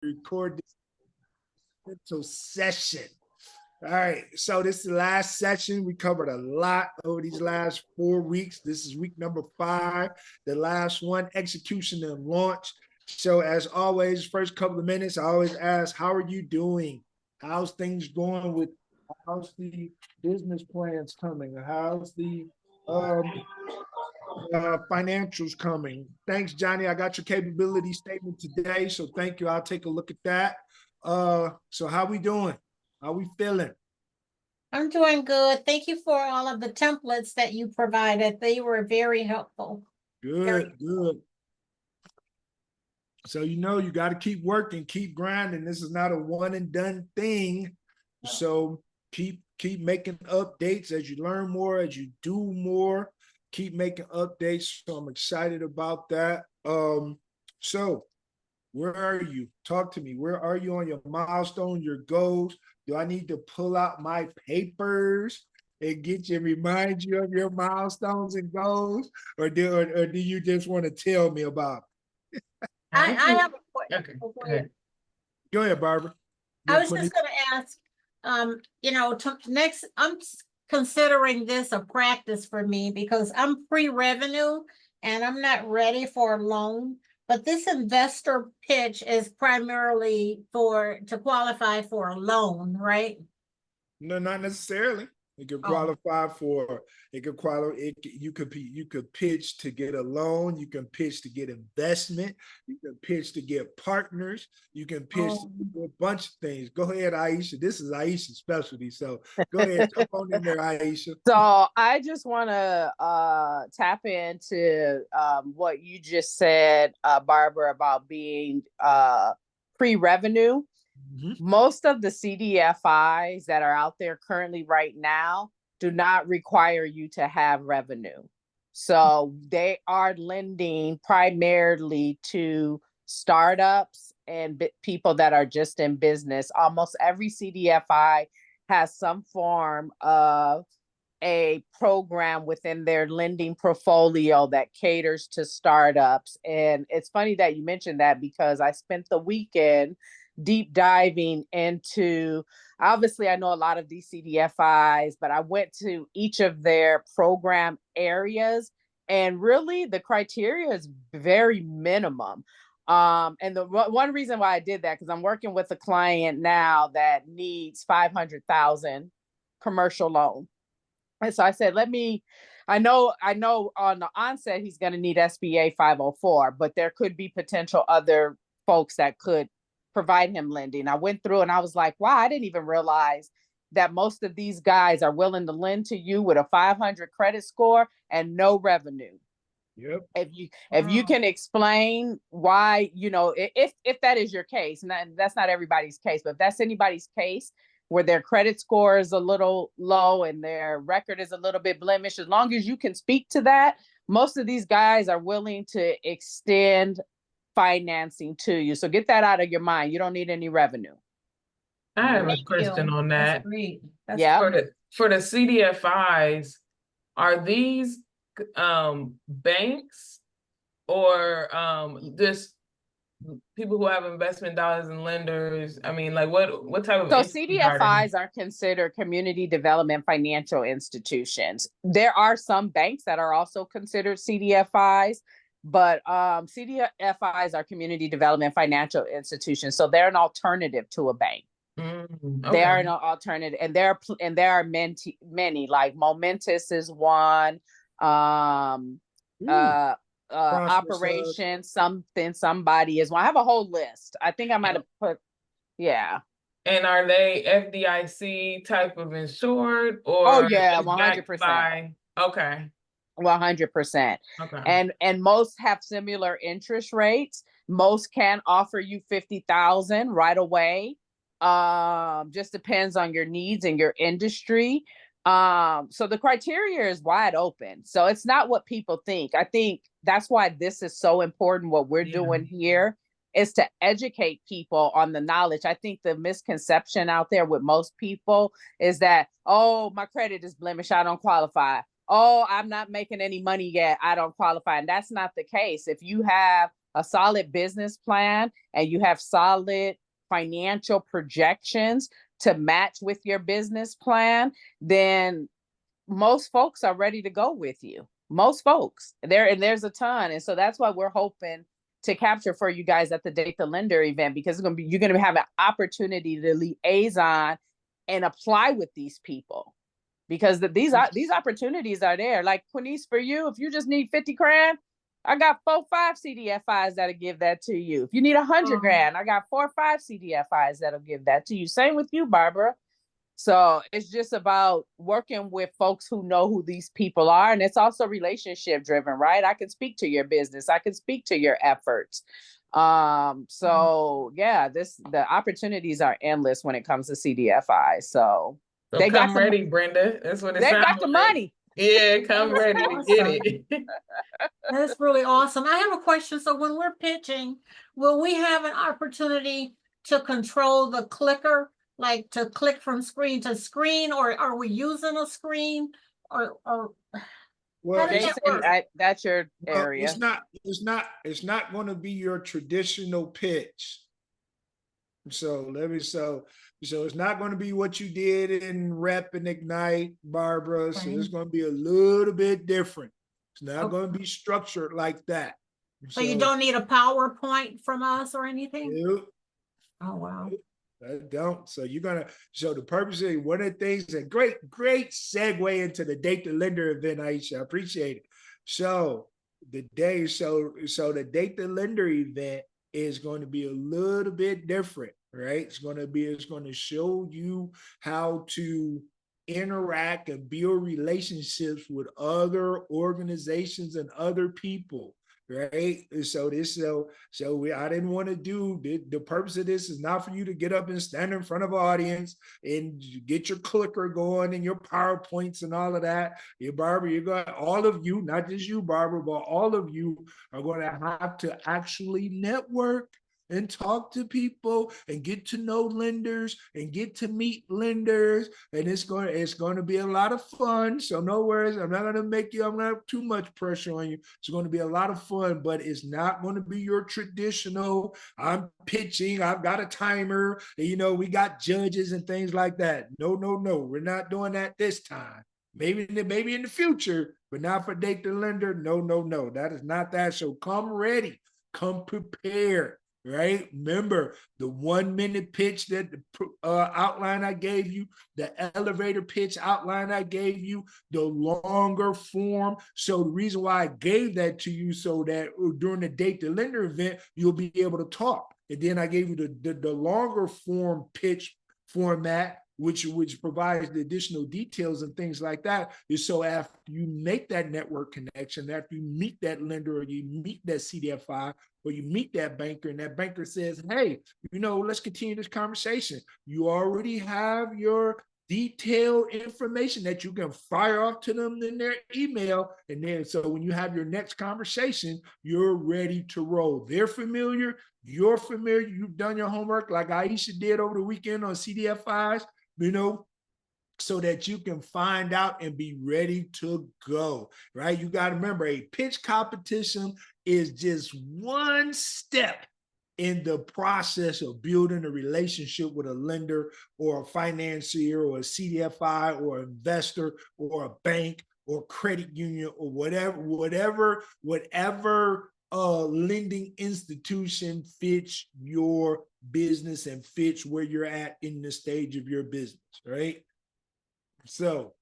record this mental session. All right, so this is the last session. We covered a lot over these last 4 weeks. This is week number 5, the last one, execution and launch. So as always, first couple of minutes, I always ask, how are you doing? How's things going with, how's the business plans coming? How's the financials coming? Thanks, Johnny. I got your capability statement today, so thank you. I'll take a look at that. So how we doing? How we feeling? I'm doing good. Thank you for all of the templates that you provided. They were very helpful. Good. So you got to keep working, keep grinding. This is not a one and done thing. So keep making updates as you learn more, as you do more. Keep making updates. So I'm excited about that. So where are you? Talk to me. Where are you on your milestone, your goals? Do I need to pull out my papers and remind you of your milestones and goals? Or do you just want to tell me about it? I have a question. Okay, go ahead. Go ahead, Barbara. I was just going to ask, next, I'm considering this a practice for me because I'm pre-revenue and I'm not ready for a loan. But this investor pitch is primarily to qualify for a loan, right? No, not necessarily. It could qualify for. You could pitch to get a loan. You can pitch to get investment. You can pitch to get partners. You can pitch to do a bunch of things. Go ahead, Aisha. This is Aisha's specialty. So go ahead, jump on in there, Aisha. So I just want to tap into what you just said, Barbara, about being pre-revenue. Mm-hmm. Most of the CDFIs that are out there currently right now do not require you to have revenue. So they are lending primarily to startups and people that are just in business. Almost every CDFI has some form of a program within their lending portfolio that caters to startups. And it's funny that you mentioned that because I spent the weekend deep diving into, obviously I know a lot of these CDFIs, but I went to each of their program areas and really the criteria is very minimum. And the one reason why I did that, because I'm working with a client now that needs 500,000 commercial loan. And so I said, I know on the onset, he's going to need SBA 504, but there could be potential other folks that could provide him lending. I went through and I was like, wow, I didn't even realize that most of these guys are willing to lend to you with a 500 credit score and no revenue. Yep. If you can explain why, if that is your case, and that's not everybody's case, but if that's anybody's case where their credit score is a little low and their record is a little bit blemished, as long as you can speak to that, most of these guys are willing to extend financing to you. So get that out of your mind. You don't need any revenue. I have a question on that. That's great. For the CDFIs, are these banks or just people who have investment dollars and lenders? I mean, like what type of? So CDFIs are considered community development financial institutions. There are some banks that are also considered CDFIs, but CDFIs are community development financial institutions. So they're an alternative to a bank. Okay. They are an alternative, and there are many, like Momentous is one. Operation something somebody is one. I have a whole list. I think I might have put, yeah. And are they FDIC type of insured or? Oh yeah, 100%. Okay. 100%. Okay. And most have similar interest rates. Most can offer you 50,000 right away. Just depends on your needs and your industry. So the criteria is wide open. So it's not what people think. I think that's why this is so important. What we're doing here is to educate people on the knowledge. I think the misconception out there with most people is that, oh, my credit is blemished, I don't qualify. Oh, I'm not making any money yet, I don't qualify. And that's not the case. If you have a solid business plan and you have solid financial projections to match with your business plan, then most folks are ready to go with you. Most folks there's a ton. And so that's why we're hoping to capture for you guys at the Date the Lender event, because you're going to have an opportunity to liaison and apply with these people, because these opportunities are there. Like Quinice, for you, if you just need 50 grand, I got 4 or 5 CDFIs that'll give that to you. If you need 100 grand, I got 4 or 5 CDFIs that'll give that to you. Same with you, Barbara. So it's just about working with folks who know who these people are. And it's also relationship driven, right? I can speak to your business. I can speak to your efforts. So yeah, the opportunities are endless when it comes to CDFI. So they come ready, Brenda. That's what it sounds like. They got the money. Yeah, come ready to get it. That's really awesome. I have a question. So when we're pitching, will we have an opportunity to control the clicker, like to click from screen to screen, or are we using a screen? Or well, Jason, that's your area. It's not going to be your traditional pitch. So it's not going to be what you did in Rep and Ignite, Barbara. So it's going to be a little bit different. It's not going to be structured like that. So you don't need a PowerPoint from us or anything? Nope. Oh, wow. I don't. So the purpose of one of the things, a great segue into the Date the Lender event, Aisha. I appreciate it. So the Date the Lender event is going to be a little bit different, right? It's going to show you how to interact and build relationships with other organizations and other people, right? So I didn't want to do the purpose of this is not for you to get up and stand in front of an audience and get your clicker going and your PowerPoints and all of that. Barbara, all of you, not just you, Barbara, but all of you are going to have to actually network and talk to people and get to know lenders and get to meet lenders. And it's going to be a lot of fun. So no worries. I'm not going to have too much pressure on you. It's going to be a lot of fun, but it's not going to be your traditional, I'm pitching, I've got a timer, and, we got judges and things like that. No. We're not doing that this time. Maybe in the future, but not for Date the Lender. No. That is not that. So come ready, come prepared. Right? Remember the 1-minute pitch, that outline I gave you, the elevator pitch outline I gave you, the longer form. So the reason why I gave that to you, so that during the Date the Lender event, you'll be able to talk. And then I gave you the longer form pitch format, which provides the additional details and things like that. Is so after you make that network connection, after you meet that lender or you meet that CDFI or you meet that banker, and that banker says, hey, let's continue this conversation. You already have your detailed information that you can fire off to them in their email. And then so when you have your next conversation, you're ready to roll. They're familiar, you're familiar, you've done your homework like Aisha did over the weekend on CDFIs, so that you can find out and be ready to go, right? You got to remember, a pitch competition is just one step in the process of building a relationship with a lender or a financier or a CDFI or investor or a bank or credit union or whatever lending institution fits your business and fits where you're at in the stage of your business, right? So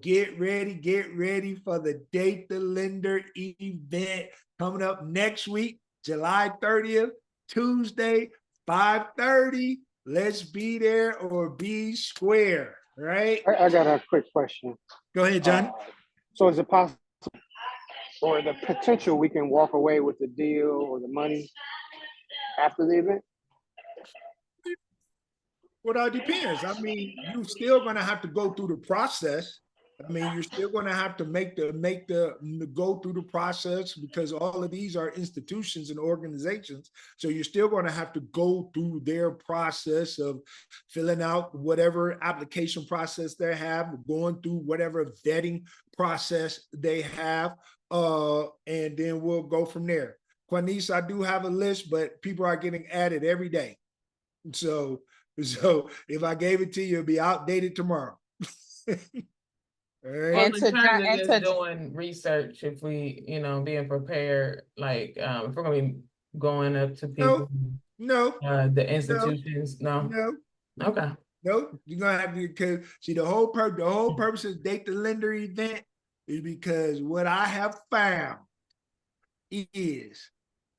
get ready for the Date the Lender event coming up next week, July 30th, Tuesday, 5:30. Let's be there or be square, right? I got a quick question. Go ahead, Johnny. So is it possible or the potential we can walk away with the deal or the money after the event? Well, it depends. I mean, you're still going to have to go through the process. I mean, you're still going to have to go through the process, because all of these are institutions and organizations. So you're still going to have to go through their process of filling out whatever application process they have, going through whatever vetting process they have, and then we'll go from there. Quanice, I do have a list, but people are getting added every day. So if I gave it to you, it'll be outdated tomorrow. All right. Well, And in to terms of and just to doing research, if we, being prepared, like, if we're gonna be going up to people, No, the no, institutions, no, no, okay. no. You're gonna have to, because see, the whole purpose of Date the Lender event is because what I have found is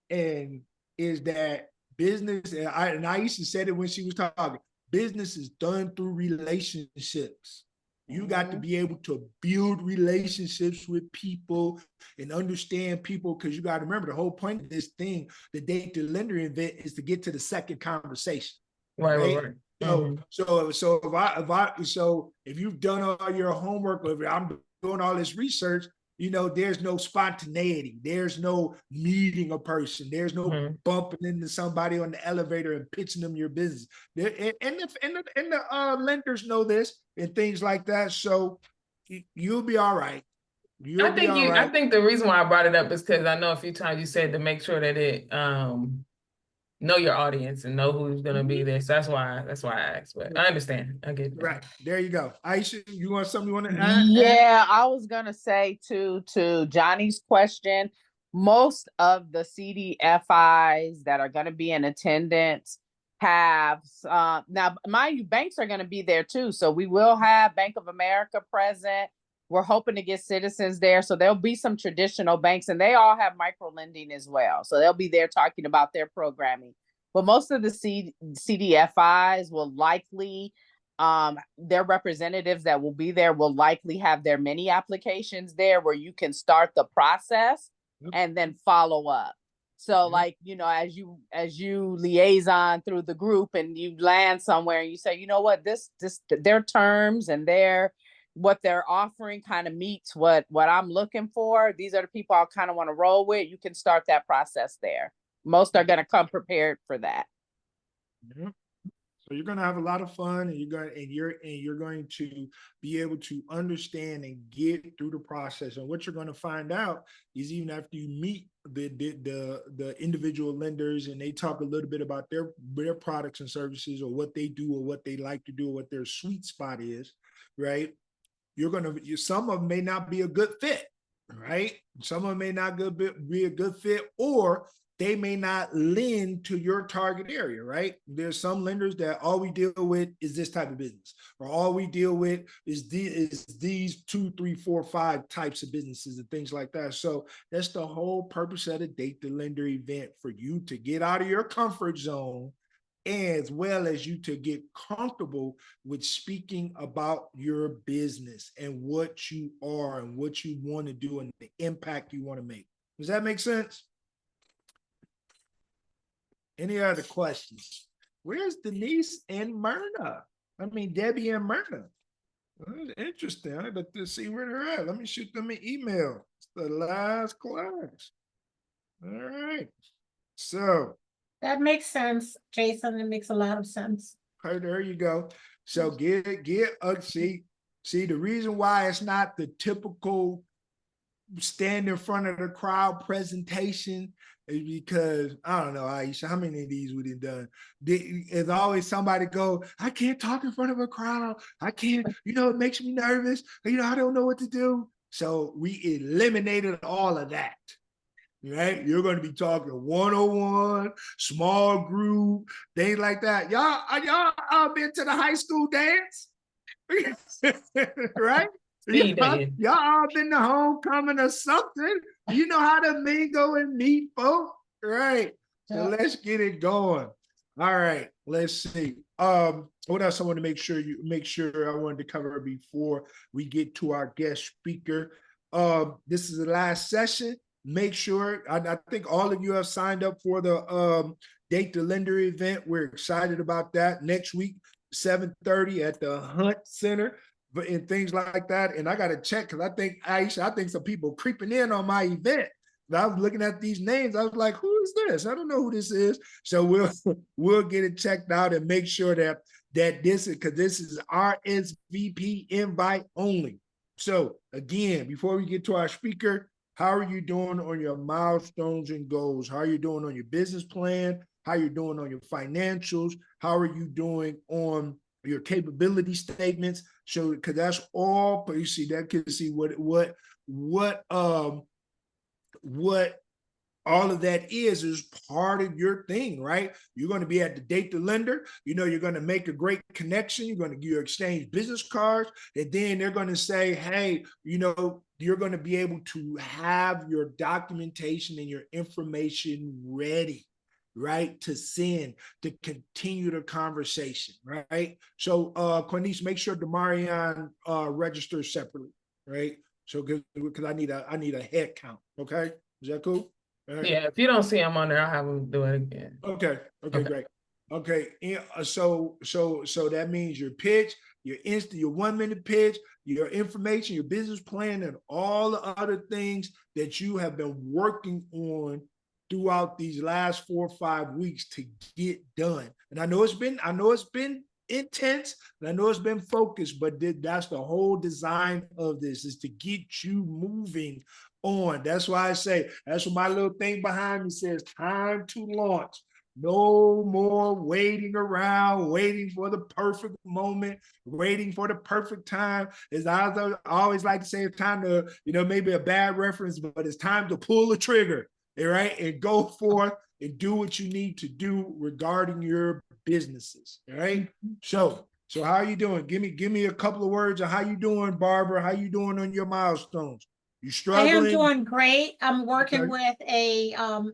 and is that business, and Aisha said it when she was talking, business is done through relationships. You got to be able to build relationships with people and understand people, because you got to remember the whole point of this thing, the Date the Lender event, is to get to the second conversation. Right. So if you've done all your homework, or if I'm doing all this research, there's no spontaneity. There's no meeting a person. There's no bumping into somebody on the elevator and pitching them your business. And the lenders know this and things like that. So you'll be all right. You'll be all right. I think the reason why I brought it up is because I know a few times you said to make sure that it, know your audience and know who's gonna be there. So that's why I asked. But I understand. I get that. Right. There you go. Aisha, you want something you want to add? Yeah, I was gonna say to Johnny's question, most of the CDFIs that are gonna be in attendance have now, mind you, banks are gonna be there too. So we will have Bank of America present. We're hoping to get Citizens there. So there'll be some traditional banks, and they all have micro lending as well. So they'll be there talking about their programming. But most of the CDFIs will likely, their representatives that will be there will likely have their mini applications there where you can start the process and then follow up. So like, as you liaison through the group and you land somewhere and you say, you know what, this their terms and what they're offering kind of meets what I'm looking for. These are the people I kind of want to roll with. You can start that process there. Most are going to come prepared for that. Yeah. So you're going to have a lot of fun, and you're going to be able to understand and get through the process. And what you're going to find out is, even after you meet the individual lenders and they talk a little bit about their products and services, or what they do, or what they like to do, or what their sweet spot is, right? Some of them may not be a good fit, right? Some of them may not be a good fit, or they may not lend to your target area, right? There's some lenders that all we deal with is this type of business, or all we deal with is these 2, 3, 4, 5 types of businesses and things like that. So that's the whole purpose of the Date the Lender event, for you to get out of your comfort zone, as well as you to get comfortable with speaking about your business and what you are and what you want to do and the impact you want to make. Does that make sense? Any other questions? Where's Denise and Myrna? Debbie and Myrna. Interesting. I'd like to see where they're at. Let me shoot them an email. It's the last class. All right. So that makes sense, Jason. It makes a lot of sense. Okay, there you go. So see the reason why it's not the typical stand in front of the crowd presentation is because, I don't know, Aisha, how many of these we done? There's always somebody go, I can't talk in front of a crowd. I can't, it makes me nervous. I don't know what to do. So we eliminated all of that. Right? You're going to be talking one-on-one, small group, things like that. Y'all been to the high school dance? Right? Y'all all been to homecoming or something. You know how to mingle and meet folks, right? So let's get it going. All right, let's see. What else I want to make sure I wanted to cover before we get to our guest speaker. This is the last session. Make sure, I think all of you have signed up for the Date the Lender event. We're excited about that. Next week, 7:30 at the Hunt Center, and things like that. And I got to check, because I think some people creeping in on my event. I was looking at these names. I was like, who is this? I don't know who this is. So we'll get it checked out and make sure that this is RSVP invite only. So again, before we get to our speaker, How are you doing on your milestones and goals? How are you doing on your business plan? How are you doing on your financials? How are you doing on your capability statements? So, because that's all, but you see that can see what all of that is part of your thing, right? You're going to be at the date the lender. You know, you're going to make a great connection. You're going to you exchange business cards, and then they're going to say, hey, you know, you're going to be able to have your documentation and your information ready, right, to send, to continue the conversation, right? So, Cornice, make sure Demarion registers separately, right? So, because I need a head count. Okay, is that cool? Right. Yeah, if you don't see him on there, I'll have him do it again. Okay, Okay. great. Okay, so that means your pitch, your 1 minute pitch, your information, your business plan, and all the other things that you have been working on throughout these last 4 or 5 weeks to get done. And I know it's been intense, and I know it's been focused, but that's the whole design of this, is to get you moving on. That's why I say, that's what my little thing behind me says, time to launch. No more waiting around, waiting for the perfect moment, waiting for the perfect time. As I always like to say, it's time to, you know, maybe a bad reference, but it's time to pull the trigger, right? And go forth and do what you need to do regarding your businesses, all right? So how are you doing? Give me a couple of words of how you doing, Barbara. How you doing on your milestones? You I am struggling? doing great. I'm working Okay. with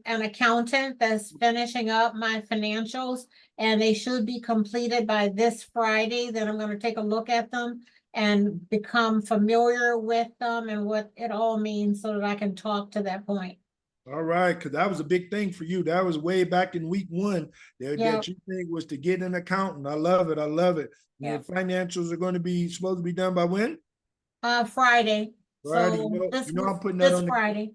an accountant that's finishing up my financials, and they should be completed by this Friday. Then I'm going to take a look at them and become familiar with them and what it all means so that I can talk to that point. All right, because that was a big thing for you. That was way back in week 1 that Yep. you think was to get an accountant. I love it. I love it. Yep. The financials are going to be supposed to be done by when? Friday. Friday. So You know I'm putting that this on Friday.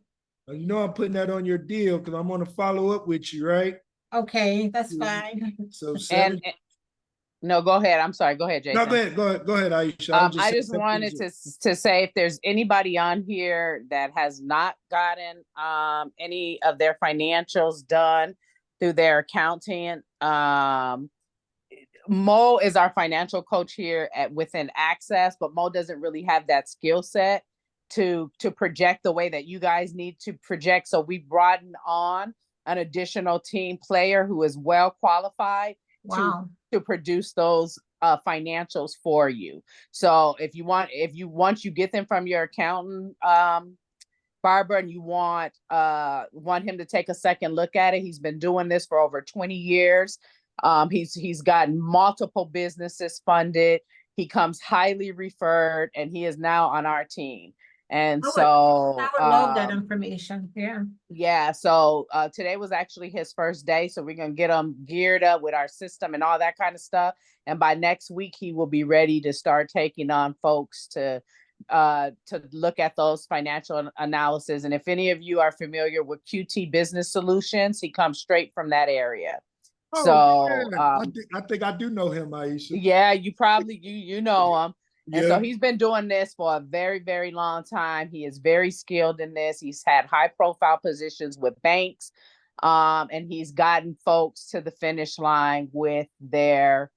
you know I'm putting that on your deal because I'm going to follow up with you, right? Okay, that's fine. So And, 7. no, go ahead. I'm sorry. Go ahead, Jason. No, go ahead, Aisha. I just wanted to say, if there's anybody on here that has not gotten any of their financials done through their accountant, Mo is our financial coach here within Access, but Mo doesn't really have that skill set to project the way that you guys need to project. So we brought on an additional team player who is well qualified Wow. to produce those financials for you. So once you get them from your accountant, Barbara, and you want him to take a second look at it, he's been doing this for over 20 years. He's gotten multiple businesses funded. He comes highly referred, and he is now on our team. And I would love that information. Yeah. Yeah. So today was actually his first day. So we're going to get him geared up with our system and all that kind of stuff. And by next week, he will be ready to start taking on folks to look at those financial analysis. And if any of you are familiar with QT Business Solutions, he comes straight from that area. Oh, so I think I do know him, Aisha. Yeah, you probably you know him. And Yeah. so he's been doing this for a very, very long time. He is very skilled in this. He's had high profile positions with banks. And he's gotten folks to the finish line with their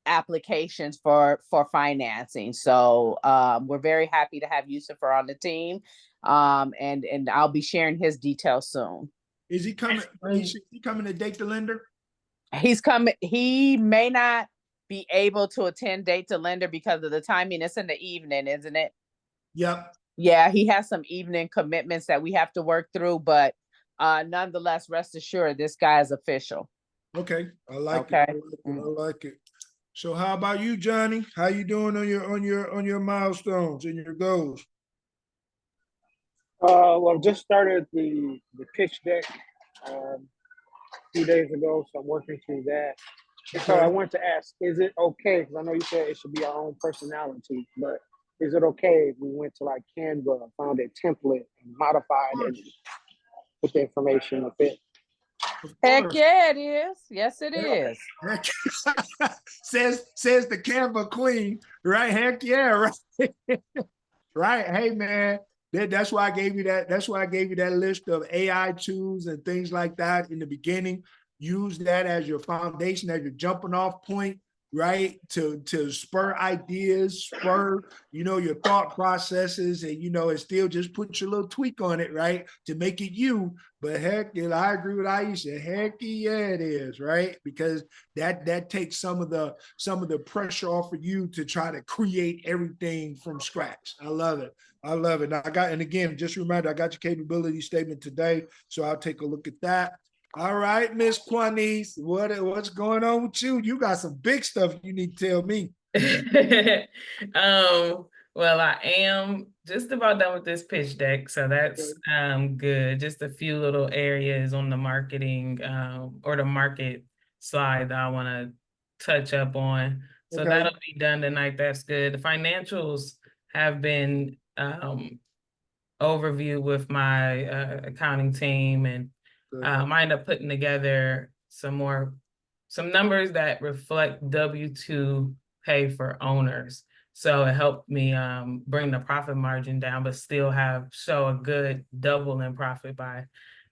applications for financing. So we're very happy to have Yusufer on the team. And I'll be sharing his details soon. Is he coming? Is he coming to date the lender? He's coming. He may not be able to attend date to lender because of the timing. It's in the evening, isn't it? Yep. Yeah, he has some evening commitments that we have to work through, but nonetheless, rest assured, this guy is official. Okay, I like Okay. it. I like it. So, how about you, Johnny? How you doing on your milestones and your goals? Well, just started the pitch deck a few days ago, so I'm working through that. So I want to ask, is it okay? Because I know you said it should be our own personality, but is it okay if we went to like Canva, found a template, and modified it, put the information with it? Heck yeah, it is. Yes, it is. says the Canva queen, right? Heck yeah, right. Right. Hey man, That's why I gave you that. That's why I gave you that list of AI tools and things like that in the beginning. Use that as your foundation, as your jumping off point, right? To spur ideas, spur, your thought processes, and and still just put your little tweak on it, right? To make it you. But heck, I agree with Aisha. Heck yeah, it is, right? Because that takes some of the pressure off of you to try to create everything from scratch. I love it. I love it. Now and again, just a reminder, I got your capability statement today, so I'll take a look at that. All right, Miss Quanice, what's going on with you? You got some big stuff you need to tell me. Well, I am just about done with this pitch deck, so that's good. Just a few little areas on the marketing or the market slide that I want to touch up on. So that'll be done tonight. That's good. The financials have been overview with my accounting team, and I end up putting together some numbers that reflect W-2 pay for owners. So it helped me bring the profit margin down, but still show a good double in profit by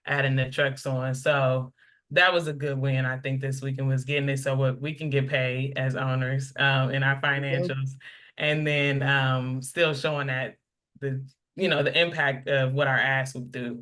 adding the trucks on. So that was a good win, I think, this weekend, was getting it so we can get paid as owners in our financials, and then still showing that the impact of what our ask would do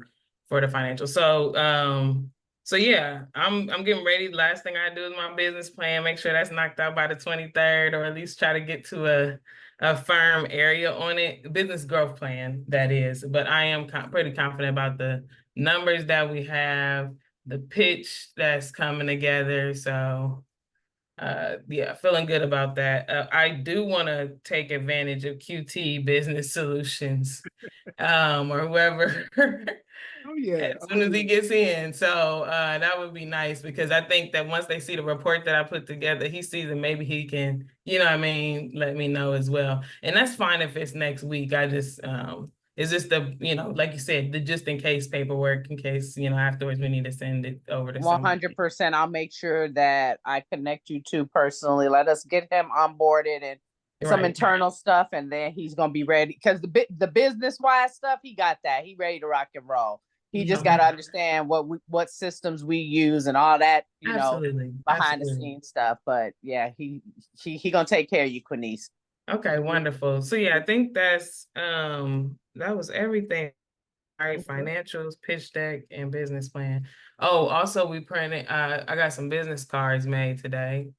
for the financial. So yeah, I'm getting ready. Last thing I do is my business plan, make sure that's knocked out by the 23rd, or at least try to get to a firm area on it. Business growth plan, that is. But I am pretty confident about the numbers that we have, the pitch that's coming together. So yeah, feeling good about that. I do want to take advantage of QT Business Solutions, or whoever. Oh yeah. As soon as he gets in. So that would be nice, because I think that once they see the report that I put together, he sees it, maybe he can, let me know as well. And that's fine if it's next week. I just it's just the, like you said, the just in case paperwork, in case, afterwards we need to send it over to 100%. I'll make sure that I connect you two personally. Let us get him onboarded and some internal stuff, and then he's gonna be ready, because the business wise stuff, he got that. He ready to rock and roll. He just got to understand what systems we use and all that, behind the scenes stuff. But yeah, he gonna take care of you, Quanice. Okay, wonderful. So yeah, I think that was everything. All right, financials, pitch deck, and business plan. Oh, also we printed, I got some business cards made today.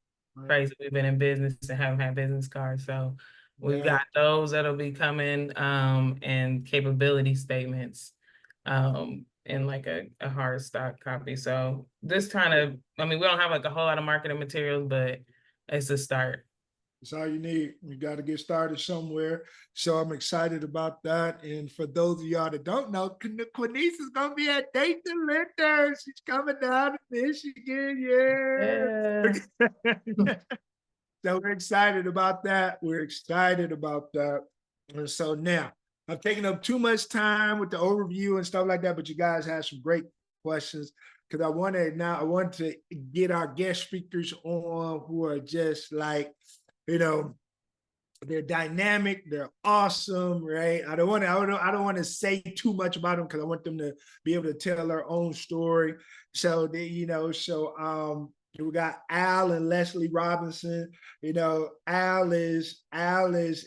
Crazy, we've been in business and haven't had business cards. So we've got those that'll be coming, and capability statements, in like a hard stock copy. So this kind of, we don't have like a whole lot of marketing materials, but it's a start. That's all you need. You got to get started somewhere. So I'm excited about that. And for those of y'all that don't know, Quanice is going to be at Dayton Linder. She's coming down to Michigan. Yeah. So we're excited about that. We're excited about that. And so now, I've taken up too much time with the overview and stuff like that, but you guys have some great questions, because I want to get our guest speakers on who are just like, they're dynamic, they're awesome, right? I don't want to say too much about them, because I want them to be able to tell their own story. So we got Al and Leslie Robinson. Al is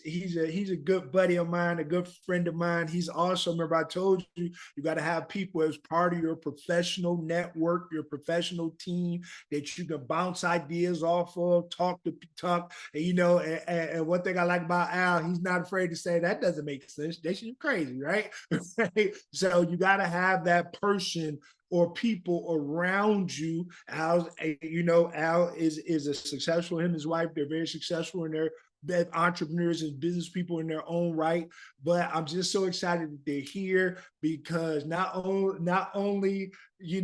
he's a good buddy of mine, a good friend of mine. He's also, remember I told you, you got to have people as part of your professional network, your professional team that you can bounce ideas off of, talk. And one thing I like about Al, he's not afraid to say that doesn't make sense. That's crazy, right? So you got to have that person or people around you. Al is a successful, him and his wife, they're very successful in they're entrepreneurs and business people in their own right. But I'm just so excited that they're here, because not only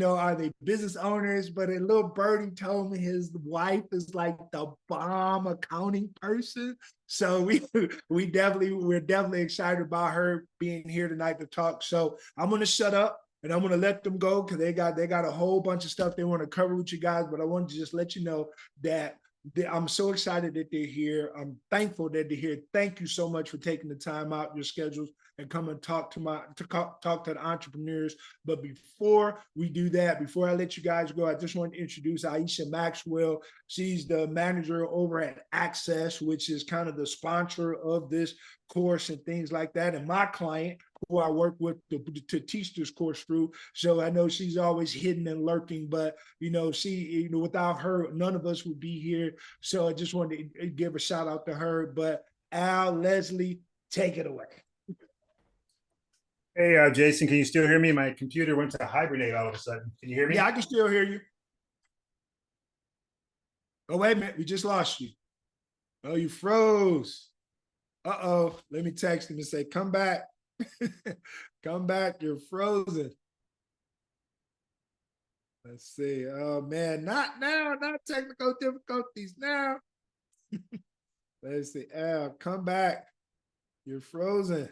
are they business owners, but a little birdie told me his wife is like the bomb accounting person. So we're definitely excited about her being here tonight to talk. So I'm gonna shut up and I'm gonna let them go, because they got a whole bunch of stuff they want to cover with you guys. But I wanted to just let you know that I'm so excited that they're here. I'm thankful that they're here. Thank you so much for taking the time out, your schedules and come and talk to talk to the entrepreneurs. But before we do that, before I let you guys go, I just want to introduce Aisha Maxwell. She's the manager over at Access, which is kind of the sponsor of this course and things like that. And my client, who I work with to teach this course through. So I know she's always hidden and lurking, but she, without her, none of us would be here. So I just wanted to give a shout out to her. But Al, Leslie, take it away. Hey, Jason, can you still hear me? My computer went to hibernate all of a sudden. Can you hear me? Yeah, I can still hear you. Oh, wait a minute. We just lost you. Oh, you froze. Uh-oh. Let me text him and say, come back. Come back. You're frozen. Let's see. Oh, man. Not now. Not technical difficulties now. Let's see. Al, come back. You're frozen.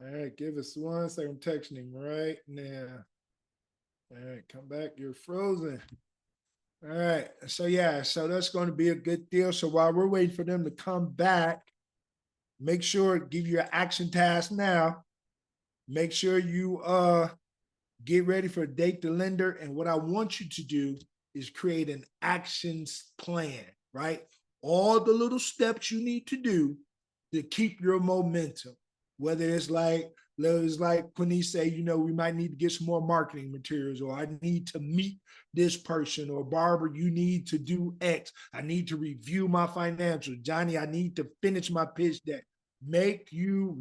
All right. Give us 1 second. I'm texting him right now. All right. Come back. You're frozen. All right. So, yeah. So that's going to be a good deal. So while we're waiting for them to come back, make sure, give you an action task now. Make sure you get ready for Date the Lender. And what I want you to do is create an action plan, right? All the little steps you need to do to keep your momentum. Whether it's like Quinice say, we might need to get some more marketing materials, or I need to meet this person, or Barbara, you need to do X. I need to review my financials. Johnny, I need to finish my pitch deck. Make you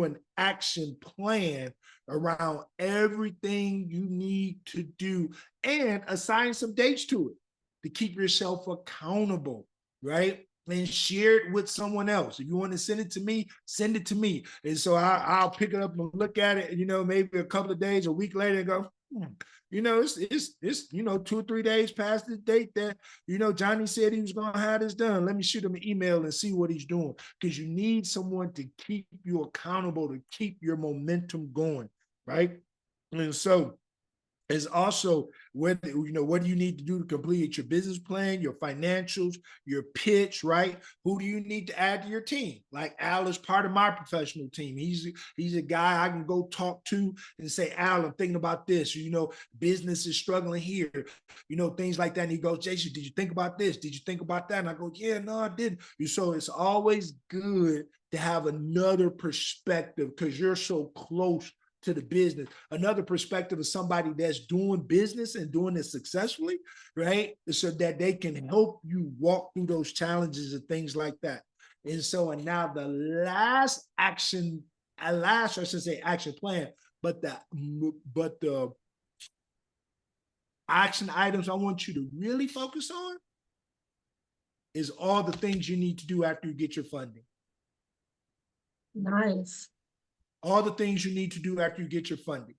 an action plan around everything you need to do, and assign some dates to it to keep yourself accountable, right? And share it with someone else. If you want to send it to me, send it to me. And so I'll pick it up and look at it, maybe a couple of days, a week later, and go, it's 2 or 3 days past the date that, Johnny said he was going to have this done. Let me shoot him an email and see what he's doing. Because you need someone to keep you accountable, to keep your momentum going, right? And so is also what do you need to do to complete your business plan, your financials, your pitch, right? Who do you need to add to your team? Like Al is part of my professional team. He's a guy I can go talk to and say, Al, I'm thinking about this. Business is struggling here, things like that. And he goes, Jason, did you think about this? Did you think about that? And I go, yeah, no, I didn't. So it's always good to have another perspective, because you're so close to the business. Another perspective is somebody that's doing business and doing it successfully, right? So that they can help you walk through those challenges and things like that. And so, and now the last action plan, but the action items I want you to really focus on is all the things you need to do after you get your funding. Nice. All the things you need to do after you get your funding.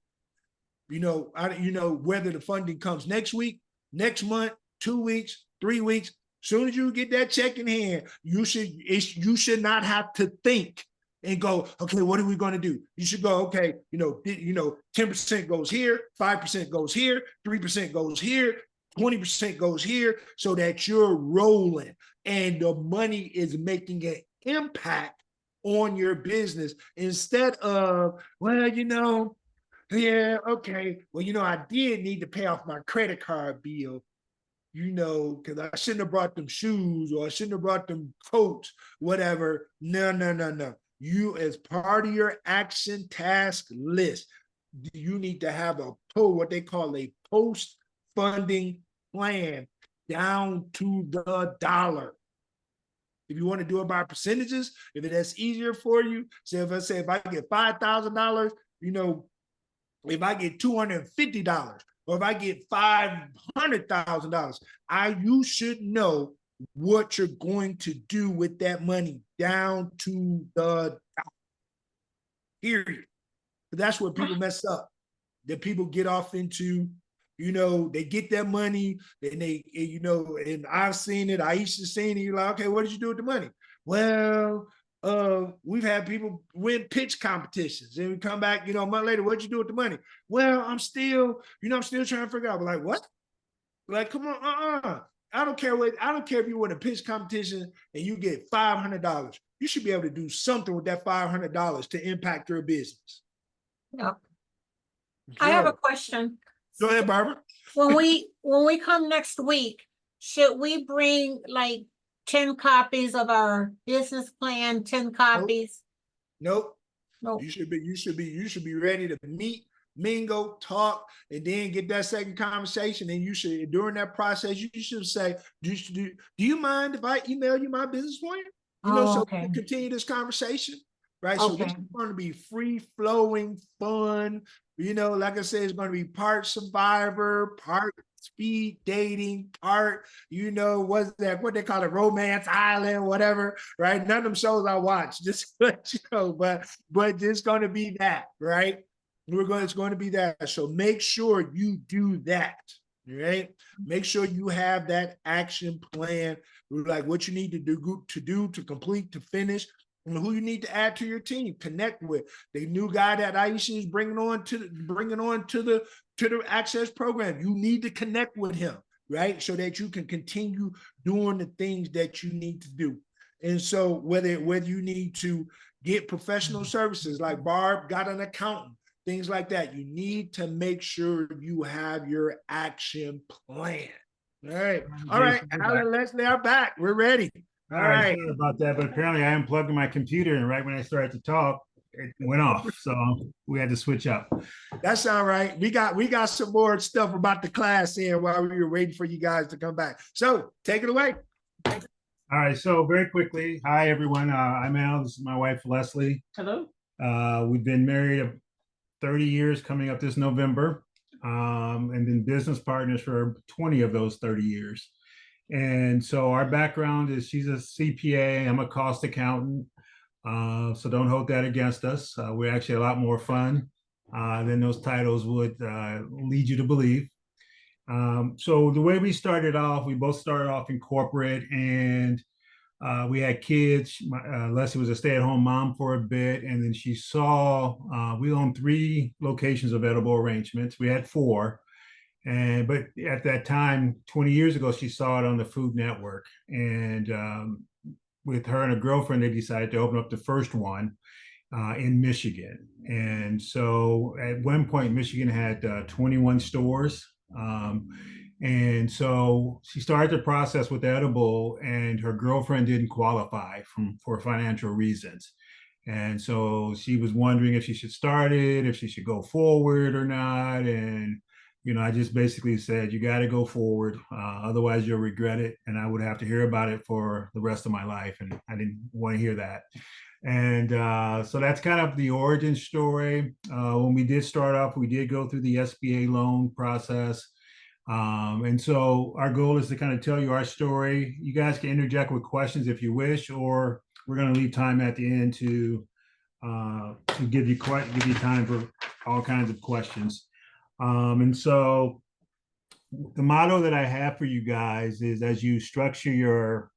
Whether the funding comes next week, next month, 2 weeks, 3 weeks, soon as you get that check in hand, you should not have to think and go, okay, what are we going to do? You should go, okay, 10% goes here, 5% goes here, 3% goes here, 20% goes here, so that you're rolling and the money is making an impact on your business, instead of, yeah, okay, I did need to pay off my credit card bill, because I shouldn't have brought them shoes, or I shouldn't have brought them coats, whatever. No. You, as part of your action task list, you need to have what they call a post-funding plan down to the dollar. If you want to do it by percentages, if that's easier for you, if I get $5,000, if I get $250, or if I get $500,000, you should know what you're going to do with that money down to the dollar. Period. But that's where people mess up. That people get off into, they get their money and and I've seen it, Aisha's seen it. You're like, okay, what did you do with the money? Well, we've had people win pitch competitions, and we come back, a month later, what'd you do with the money? Well, I'm still trying to figure out. Like, what? Like, come on, I don't care if you win a pitch competition and you get $500. you should be able to do something with that $500 to impact your business. Yep. I have a So, question. go ahead, Barbara. When we come next week, should we bring like 10 copies of our business plan, 10 copies? Nope. No. You should be ready to meet, mingle, talk, and then get that second conversation. And you should, during that process, you should say, do you mind if I email you my business plan? You know, so we can continue this conversation, right? So this is going to be free flowing, fun. You know, like I said, it's going to be part Survivor, part speed dating, part, you know, what's that, what they call it, Romance Island, whatever, right? None of them shows I watch, just to let you know, but it's going to be that, right? It's going to be that. So make sure you do that, right? Make sure you have that action plan, like what you need to do, to complete, to finish, and who you need to add to your team, connect with. The new guy that Aisha is bringing on to the Access program. You need to connect with him, right? So that you can continue doing the things that you need to do. And so whether you need to get professional services, like Barb got an accountant, things like that, you need to make sure you have your action plan. All right. All right. Alan and Leslie are back. We're ready. All right. Sorry about that, but apparently I unplugged my computer, and right when I started to talk, it went off. So we had to switch up. That's all right. We got some more stuff about the class in while we were waiting for you guys to come back. So take it away. All right. So very quickly, hi everyone. I'm Al. This is my wife Leslie. Hello. We've been married 30 years coming up this November, and been business partners for 20 of those 30 years. And so our background is, she's a CPA, I'm a cost accountant. So don't hold that against us. We're actually a lot more fun than those titles would lead you to believe. So the way we started off, we both started off in corporate, and we had kids. Leslie was a stay-at-home mom for a bit, and then she saw, we owned 3 locations of Edible Arrangements. We had 4. But at that time, 20 years ago, she saw it on the Food Network. And with her and a girlfriend, they decided to open up the first one in Michigan. And so at one point, Michigan had 21 stores. And so she started the process with Edible, and her girlfriend didn't qualify for financial reasons. And so she was wondering if she should start it, if she should go forward or not. And you know, I just basically said, you got to go forward. Otherwise, you'll regret it. And I would have to hear about it for the rest of my life. And I didn't want to hear that. And so that's kind of the origin story. When we did start off, we did go through the SBA loan process. And so our goal is to kind of tell you our story. You guys can interject with questions if you wish, or we're going to leave time at the end to give you time for all kinds of questions. And so the motto that I have for you guys is, as you structure your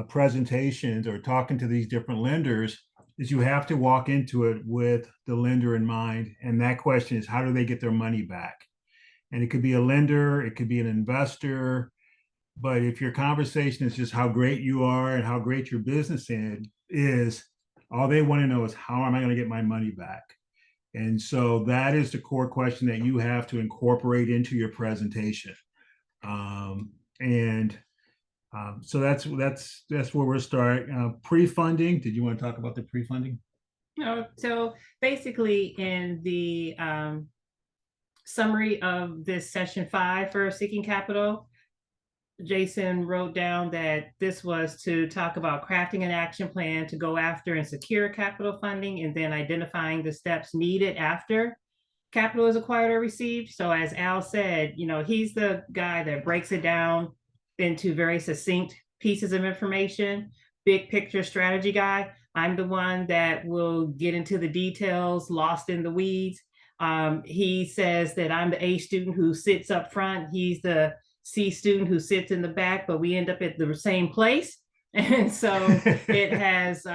presentations or talking to these different lenders, is you have to walk into it with the lender in mind. And that question is, how do they get their money back? And it could be a lender, it could be an investor. But if your conversation is just how great you are and how great your business is, all they want to know is, how am I going to get my money back? And so that is the core question that you have to incorporate into your presentation. So that's where we'll start. Pre-funding. Did you want to talk about the pre-funding? No. So basically, in the summary of this session 5 for Seeking Capital, Jason wrote down that this was to talk about crafting an action plan to go after and secure capital funding, and then identifying the steps needed after capital is acquired or received. So as Al said, you know, he's the guy that breaks it down into very succinct pieces of information, big picture strategy guy. I'm the one that will get into the details, lost in the weeds. He says that I'm the A student who sits up front. He's the C student who sits in the back, but we end up at the same place. And so it has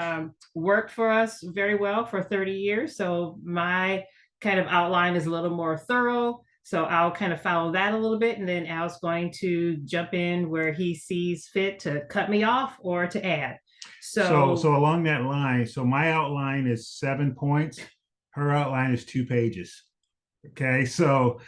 worked for us very well for 30 years. So my kind of outline is a little more thorough. So I'll kind of follow that a little bit. And then Al's going to jump in where he sees fit to cut me off or to add. So along that line, so my outline is 7 points. Her outline is 2 pages. Okay. So,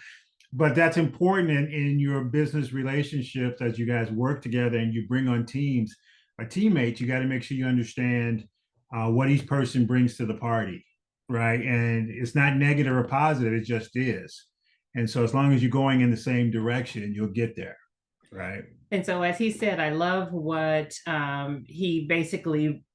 but that's important in your business relationships as you guys work together and you bring on teams or teammates. You got to make sure you understand what each person brings to the party, right? And it's not negative or positive, it just is. And so as long as you're going in the same direction, you'll get there, right? And so, as he said, I love what he basically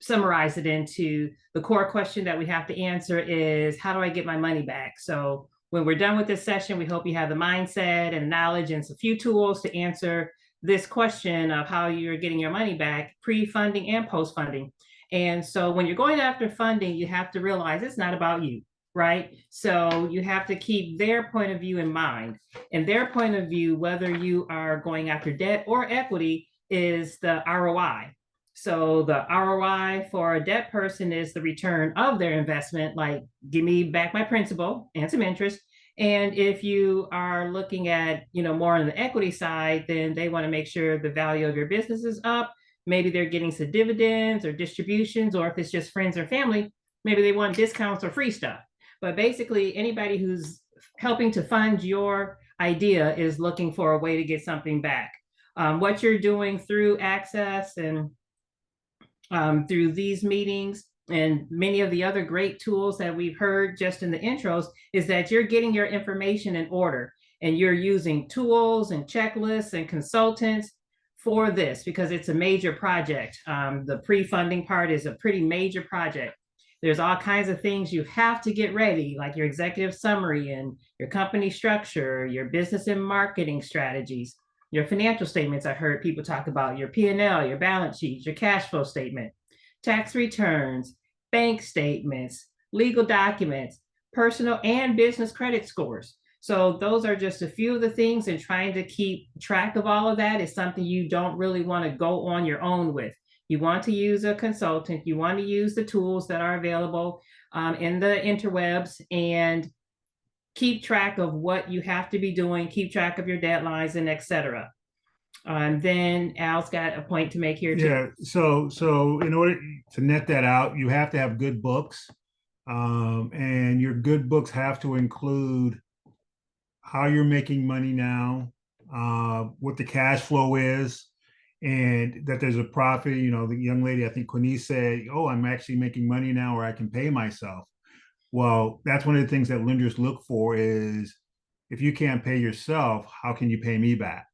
summarized it into the core question that we have to answer is, how do I get my money back? So when we're done with this session, we hope you have the mindset and knowledge and a few tools to answer this question of how you're getting your money back, pre-funding and post-funding. And so when you're going after funding, you have to realize it's not about you, right? So you have to keep their point of view in mind. And their point of view, whether you are going after debt or equity, is the ROI. So the ROI for a debt person is the return of their investment, like give me back my principal and some interest. And if you are looking at, more on the equity side, then they want to make sure the value of your business is up. Maybe they're getting some dividends or distributions, or if it's just friends or family, maybe they want discounts or free stuff. But basically, anybody who's helping to fund your idea is looking for a way to get something back. What you're doing through Access and through these meetings and many of the other great tools that we've heard just in the intros is that you're getting your information in order and you're using tools and checklists and consultants for this because it's a major project. The pre-funding part is a pretty major project. There's all kinds of things you have to get ready, like your executive summary and your company structure, your business and marketing strategies, your financial statements. I heard people talk about your P&L, your balance sheets, your cash flow statement, tax returns, bank statements, legal documents, personal and business credit scores. So those are just a few of the things, and trying to keep track of all of that is something you don't really want to go on your own with. You want to use a consultant, you want to use the tools that are available in the interwebs and keep track of what you have to be doing, keep track of your deadlines and etc. Then Al's got a point to make here too. Yeah, so in order to net that out, you have to have good books. And your good books have to include how you're making money now, what the cash flow is, and that there's a profit. The young lady, I think Quinice said, oh, I'm actually making money now, or I can pay myself. Well, that's one of the things that lenders look for is, if you can't pay yourself, how can you pay me back?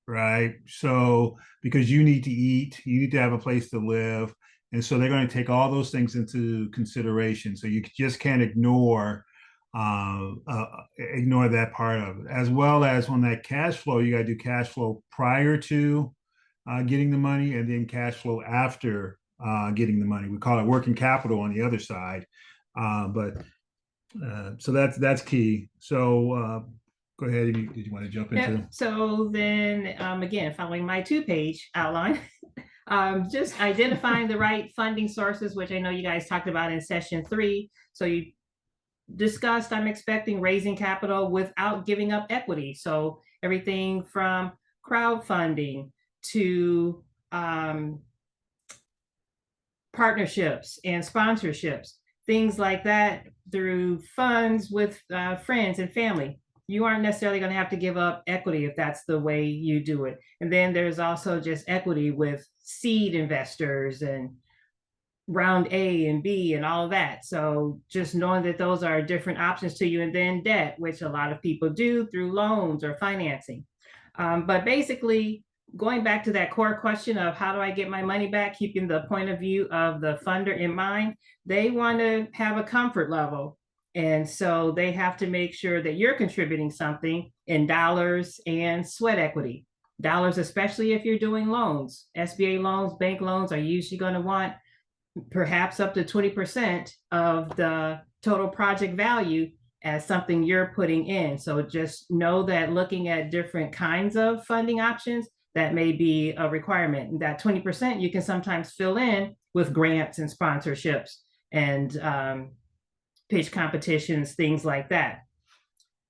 Right? So, because you need to eat, you need to have a place to live. And so they're going to take all those things into consideration. So you just can't ignore that part of it. As well as on that cash flow, you got to do cash flow prior to getting the money, and then cash flow after getting the money. We call it working capital on the other side. So that's key. So go ahead. Did you want to jump into? Yeah, so then again, following my 2-page outline, just identifying the right funding sources, which I know you guys talked about in session 3. So you discussed, I'm expecting raising capital without giving up equity. So everything from crowdfunding to partnerships and sponsorships, things like that, through funds with friends and family. You aren't necessarily going to have to give up equity if that's the way you do it. And then there's also just equity with seed investors and round A and B and all of that. So just knowing that those are different options to you, and then debt, which a lot of people do through loans or financing. But basically, going back to that core question of how do I get my money back, keeping the point of view of the funder in mind, they want to have a comfort level. And so they have to make sure that you're contributing something in dollars and sweat equity. Dollars, especially if you're doing loans. SBA loans, bank loans are usually going to want perhaps up to 20% of the total project value as something you're putting in. So just know that looking at different kinds of funding options, that may be a requirement. And that 20% you can sometimes fill in with grants and sponsorships and pitch competitions, things like that.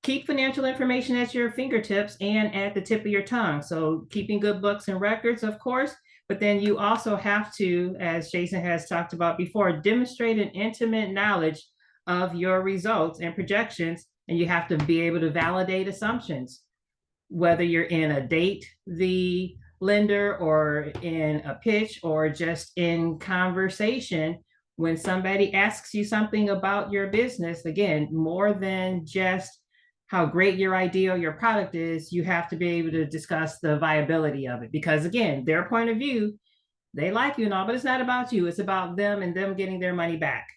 Keep financial information at your fingertips and at the tip of your tongue. So keeping good books and records, of course, But then you also have to, as Jason has talked about before, demonstrate an intimate knowledge of your results and projections, and you have to be able to validate assumptions, whether you're in a date the lender or in a pitch or just in conversation. When somebody asks you something about your business, again, more than just how great your idea or your product is, you have to be able to discuss the viability of it. Because again, their point of view, they like you and all, but it's not about you. It's about them and them getting their money back.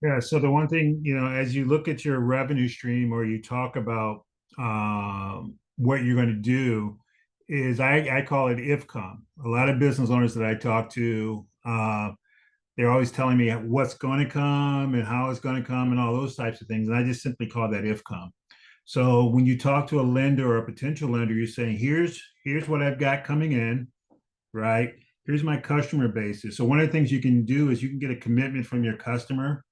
Yeah. So the one thing, as you look at your revenue stream or you talk about what you're going to do, is I call it if come. A lot of business owners that I talk to, they're always telling me what's going to come and how it's going to come and all those types of things. And I just simply call that if come. So when you talk to a lender or a potential lender, you're saying, here's what I've got coming in, right? Here's my customer basis. So one of the things you can do is you can get a commitment from your customer,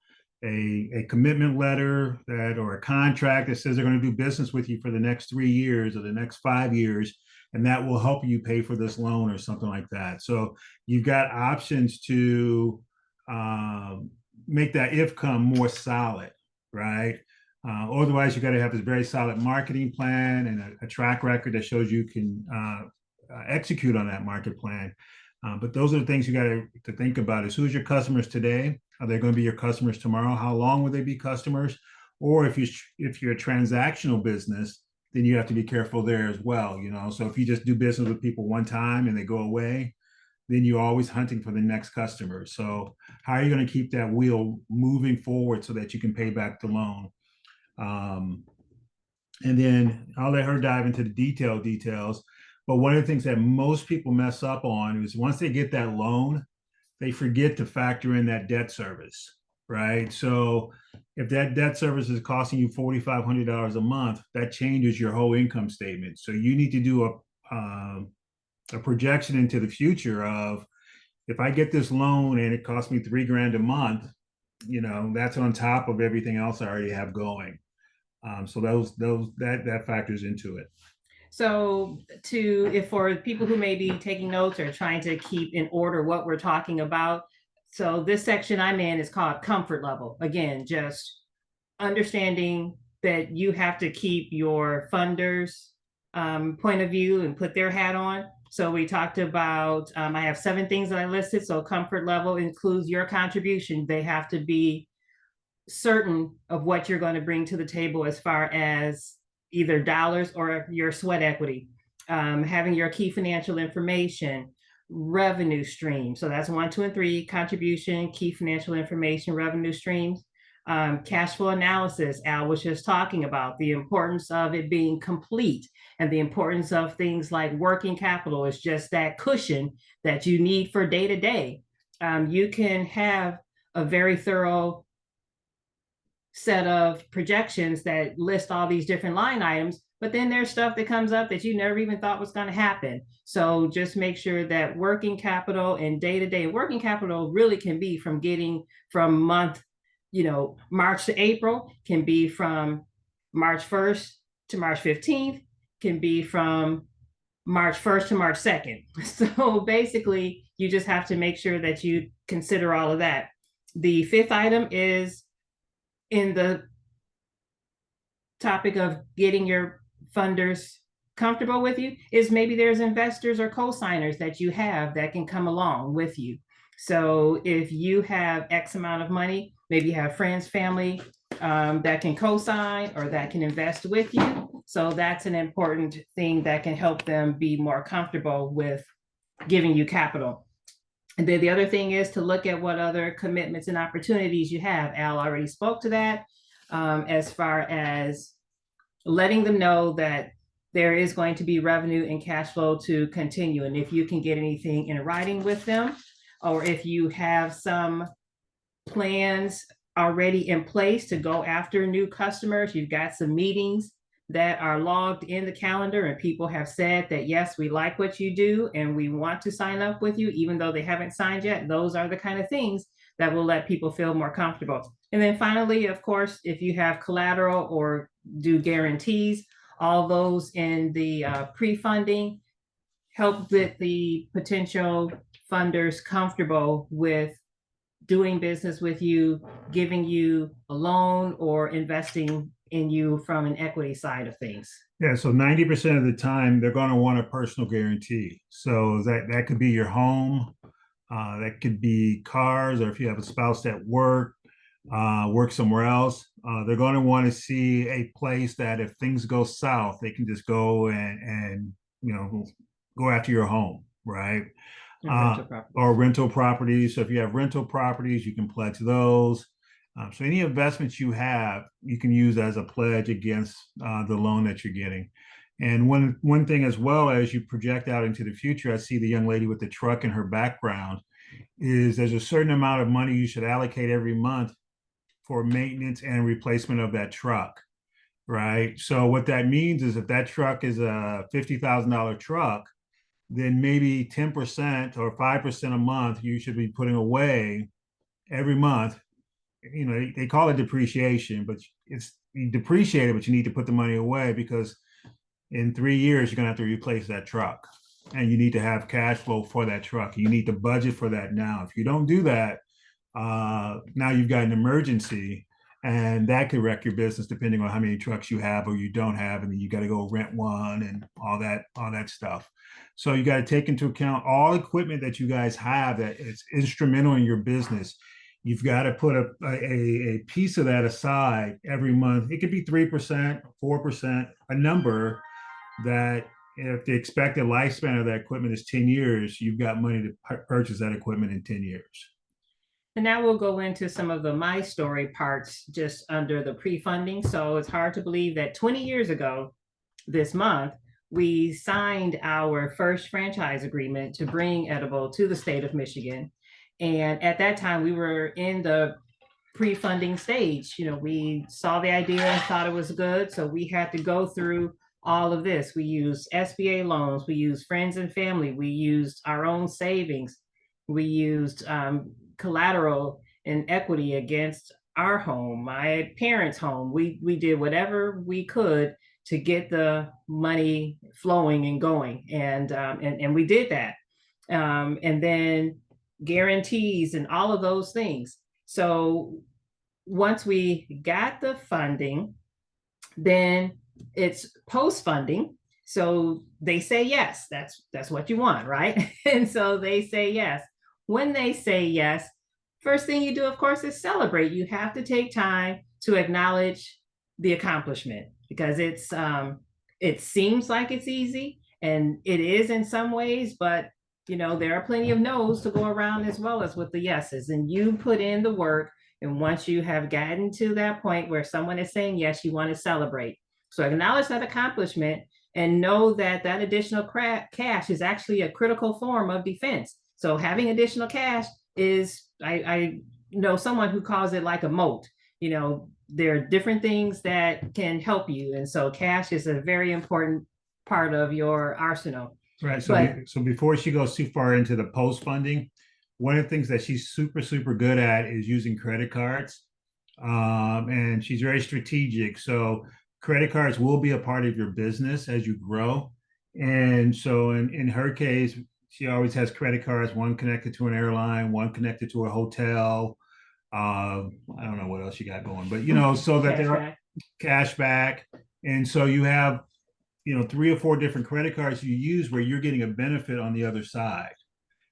a commitment letter or a contract that says they're going to do business with you for the next 3 years or the next 5 years, and that will help you pay for this loan or something like that. So you've got options to make that if come more solid, right? Otherwise, you got to have this very solid marketing plan and a track record that shows you can execute on that market plan. But those are the things you got to think about: is who's your customers today? Are they going to be your customers tomorrow? How long will they be customers? Or if you're a transactional business, then you have to be careful there as well. So if you just do business with people one time and they go away, then you're always hunting for the next customer. So how are you going to keep that wheel moving forward so that you can pay back the loan? And then I'll let her dive into the details. But one of the things that most people mess up on is once they get that loan, they forget to factor in that debt service, right? So if that debt service is costing you $4,500 a month, that changes your whole income statement. So you need to do a projection into the future of, if I get this loan and it costs me $3,000 a month, that's on top of everything else I already have going. So that factors into it. So if for people who may be taking notes or trying to keep in order what we're talking about, so this section I'm in is called comfort level. Again, just understanding that you have to keep your funders' point of view and put their hat on. So we talked about, I have 7 things that I listed. So comfort level includes your contribution. They have to be certain of what you're going to bring to the table as far as either dollars or your sweat equity, having your key financial information, revenue stream. So that's 1, 2, and 3: contribution, key financial information, revenue streams, cash flow analysis. Al was just talking about the importance of it being complete, and the importance of things like working capital is just that cushion that you need for day to day. You can have a very thorough set of projections that list all these different line items, but then there's stuff that comes up that you never even thought was going to happen. So just make sure that working capital and day-to-day working capital really can be from getting from month, March to April, can be from March 1st to March 15th, can be from March 1st to March 2nd. So basically, you just have to make sure that you consider all of that. The 5th item is in the topic of getting your funders comfortable with you, is maybe there's investors or co-signers that you have that can come along with you. So if you have X amount of money, maybe you have friends, family that can co-sign or that can invest with you. So that's an important thing that can help them be more comfortable with giving you capital. And then the other thing is to look at what other commitments and opportunities you have. Al already spoke to that, as far as letting them know that there is going to be revenue and cash flow to continue. And if you can get anything in writing with them, or if you have some plans already in place to go after new customers, you've got some meetings that are logged in the calendar and people have said that, yes, we like what you do and we want to sign up with you, even though they haven't signed yet. Those are the kind of things that will let people feel more comfortable. And then finally, of course, if you have collateral or do guarantees, all those in the pre-funding, help get the potential funders comfortable with doing business with you, giving you a loan, or investing in you from an equity side of things? Yeah, so 90% of the time they're going to want a personal guarantee. So that could be your home, that could be cars, or if you have a spouse that work somewhere else, they're going to want to see a place that if things go south, they can just go and go after your home, right? Or rental properties. So if you have rental properties, you can pledge those. So any investments you have, you can use as a pledge against the loan that you're getting. And one thing as well, as you project out into the future, I see the young lady with the truck in her background, is there's a certain amount of money you should allocate every month for maintenance and replacement of that truck, right? So what that means is if that truck is a $50,000 truck, then maybe 10% or 5% a month you should be putting away every month. They call it depreciation, but it's depreciated, but you need to put the money away because in 3 years you're going to have to replace that truck, and you need to have cash flow for that truck. You need to budget for that now. If you don't do that, now you've got an emergency, and that could wreck your business depending on how many trucks you have or you don't have, and then you got to go rent one and all that stuff. So you got to take into account all equipment that you guys have that is instrumental in your business. You've got to put a piece of that aside every month. It could be 3%, 4%, a number that if the expected lifespan of that equipment is 10 years, you've got money to purchase that equipment in 10 years. And now we'll go into some of the my story parts just under the pre-funding. So it's hard to believe that 20 years ago this month, we signed our first franchise agreement to bring Edible to the state of Michigan. And at that time, we were in the pre-funding stage. We saw the idea and thought it was good. So we had to go through all of this. We used SBA loans. We used friends and family. We used our own savings. We used collateral and equity against our home, my parents' home. We did whatever we could to get the money flowing and going, and we did that, and then guarantees and all of those things. So once we got the funding, then it's post-funding. So they say yes, that's what you want, right? And so they say yes. When they say yes, first thing you do, of course, is celebrate. You have to take time to acknowledge the accomplishment, because it seems like it's easy, and it is in some ways, but there are plenty of no's to go around as well as with the yeses. And you put in the work, and once you have gotten to that point where someone is saying yes, you want to celebrate. So acknowledge that accomplishment and know that that additional cash is actually a critical form of defense. So having additional cash is, I know someone who calls it like a moat. There are different things that can help you. And so cash is a very important part of your arsenal. Right. So before she goes too far into the post-funding, one of the things that she's super, super good at is using credit cards. And she's very strategic. So credit cards will be a part of your business as you grow. And so in her case, she always has credit cards, one connected to an airline, one connected to a hotel. I don't know what else you got going, but so that there are cash back. And so you have, 3 or 4 different credit cards you use where you're getting a benefit on the other side.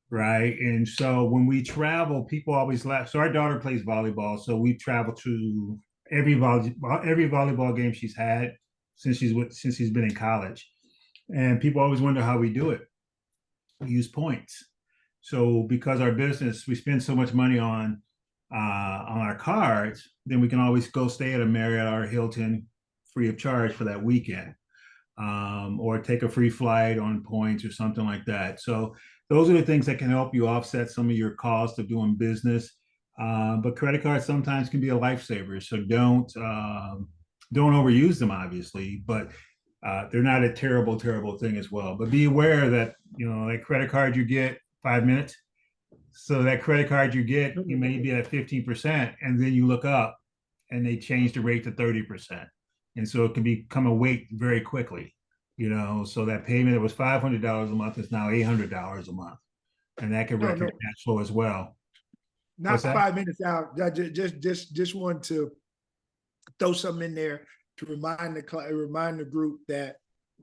Right. And so when we travel, people always laugh. So our daughter plays volleyball. So we travel to every volleyball game she's had since she's been in college. And people always wonder how we do it. We use points. So because our business, we spend so much money on our cards, then we can always go stay at a Marriott or a Hilton free of charge for that weekend, or take a free flight on points or something like that. So those are the things that can help you offset some of your cost of doing business. But credit cards sometimes can be a lifesaver. So don't overuse them, obviously, but they're not a terrible, terrible thing as well. But be aware that, that credit card you get 5 minutes. So that credit card you get, you may be at 15%, and then you look up and they change the rate to 30%. And so it can become a weight very quickly. So that payment that was $500 a month is now $800 a month, and that can wreck your cash flow as well. Not 5 minutes out. I just want to throw something in there to remind the group that